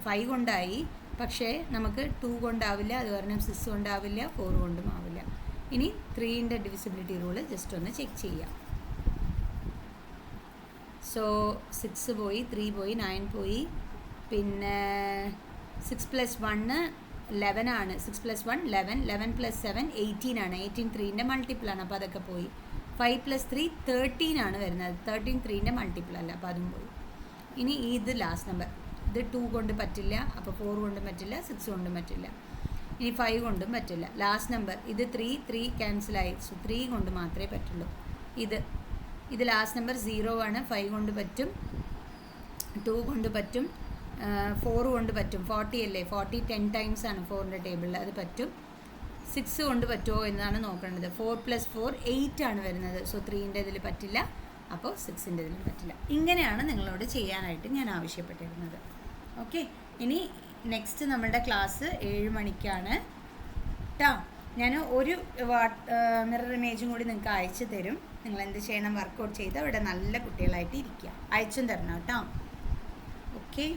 5 കൊണ്ടായി, പക്ഷേ നമുക്ക് 2 കൊണ്ടാവില്ല, അത് കാരണം 6 കൊണ്ടാവില്ല, 4 കൊണ്ടും ആവില്ല. ഇനി 3ൻ്റെ ഡിവിസിബിലിറ്റി റൂള് ജസ്റ്റ് ഒന്ന് ചെക്ക് ചെയ്യാം. സോ 6 പോയി, 3 പോയി, 9 പോയി, പിന്നെ 6+1 11 ആണ്. 6+1 11, 11 + 7 18 ആണ്. 18 3ൻ്റെ മൾട്ടിപ്പിൾ ആണ്, അപ്പോൾ അതൊക്കെ പോയി. 5+3 13 ആണ് വരുന്നത്. 13 3ൻ്റെ മൾട്ടിപ്പിൾ അല്ല, അപ്പോൾ അതും പോയി. ഇനി ഇത് ലാസ്റ്റ് നമ്പർ. ഇത് 2 കൊണ്ട് പറ്റില്ല, അപ്പോൾ 4 കൊണ്ടും പറ്റില്ല, 6 കൊണ്ടും പറ്റില്ല, ഇനി 5 കൊണ്ടും പറ്റില്ല. ലാസ്റ്റ് നമ്പർ ഇത് 3 ക്യാൻസലായി. സോ 3 കൊണ്ട് മാത്രമേ പറ്റുള്ളൂ. ഇത് ലാസ്റ്റ് നമ്പർ 0 ആണ്. 5 കൊണ്ട് പറ്റും, 2 കൊണ്ട് പറ്റും, 4 കൊണ്ട് പറ്റും. 40 അല്ലേ, 40 10 ടൈംസ് ആണ് 4ൻ്റെ ടേബിളിൽ, അത് പറ്റും. 6 കൊണ്ട് പറ്റുമോ എന്നാണ് നോക്കേണ്ടത്. 4 + 4 8 ആണ് വരുന്നത്. സോ 3ൻ്റെ ഇതിൽ പറ്റില്ല, അപ്പോൾ 6ൻ്റെ ഇതിലും പറ്റില്ല. ഇങ്ങനെയാണ് നിങ്ങളോട് ചെയ്യാനായിട്ട് ഞാൻ ആവശ്യപ്പെട്ടിരുന്നത്. ഓക്കെ, ഇനി നെക്സ്റ്റ് നമ്മളുടെ ക്ലാസ് 7 മണിക്കാണ് കേട്ടോ. ഞാൻ ഒരു മിറർ ഇമേജും കൂടി നിങ്ങൾക്ക് അയച്ചു തരും. നിങ്ങൾ എന്ത് ചെയ്യണം, വർക്കൗട്ട് ചെയ്ത് അവിടെ നല്ല കുട്ടികളായിട്ട് ഇരിക്കുക. അയച്ചും തരണം കേട്ടോ. ഓക്കെ.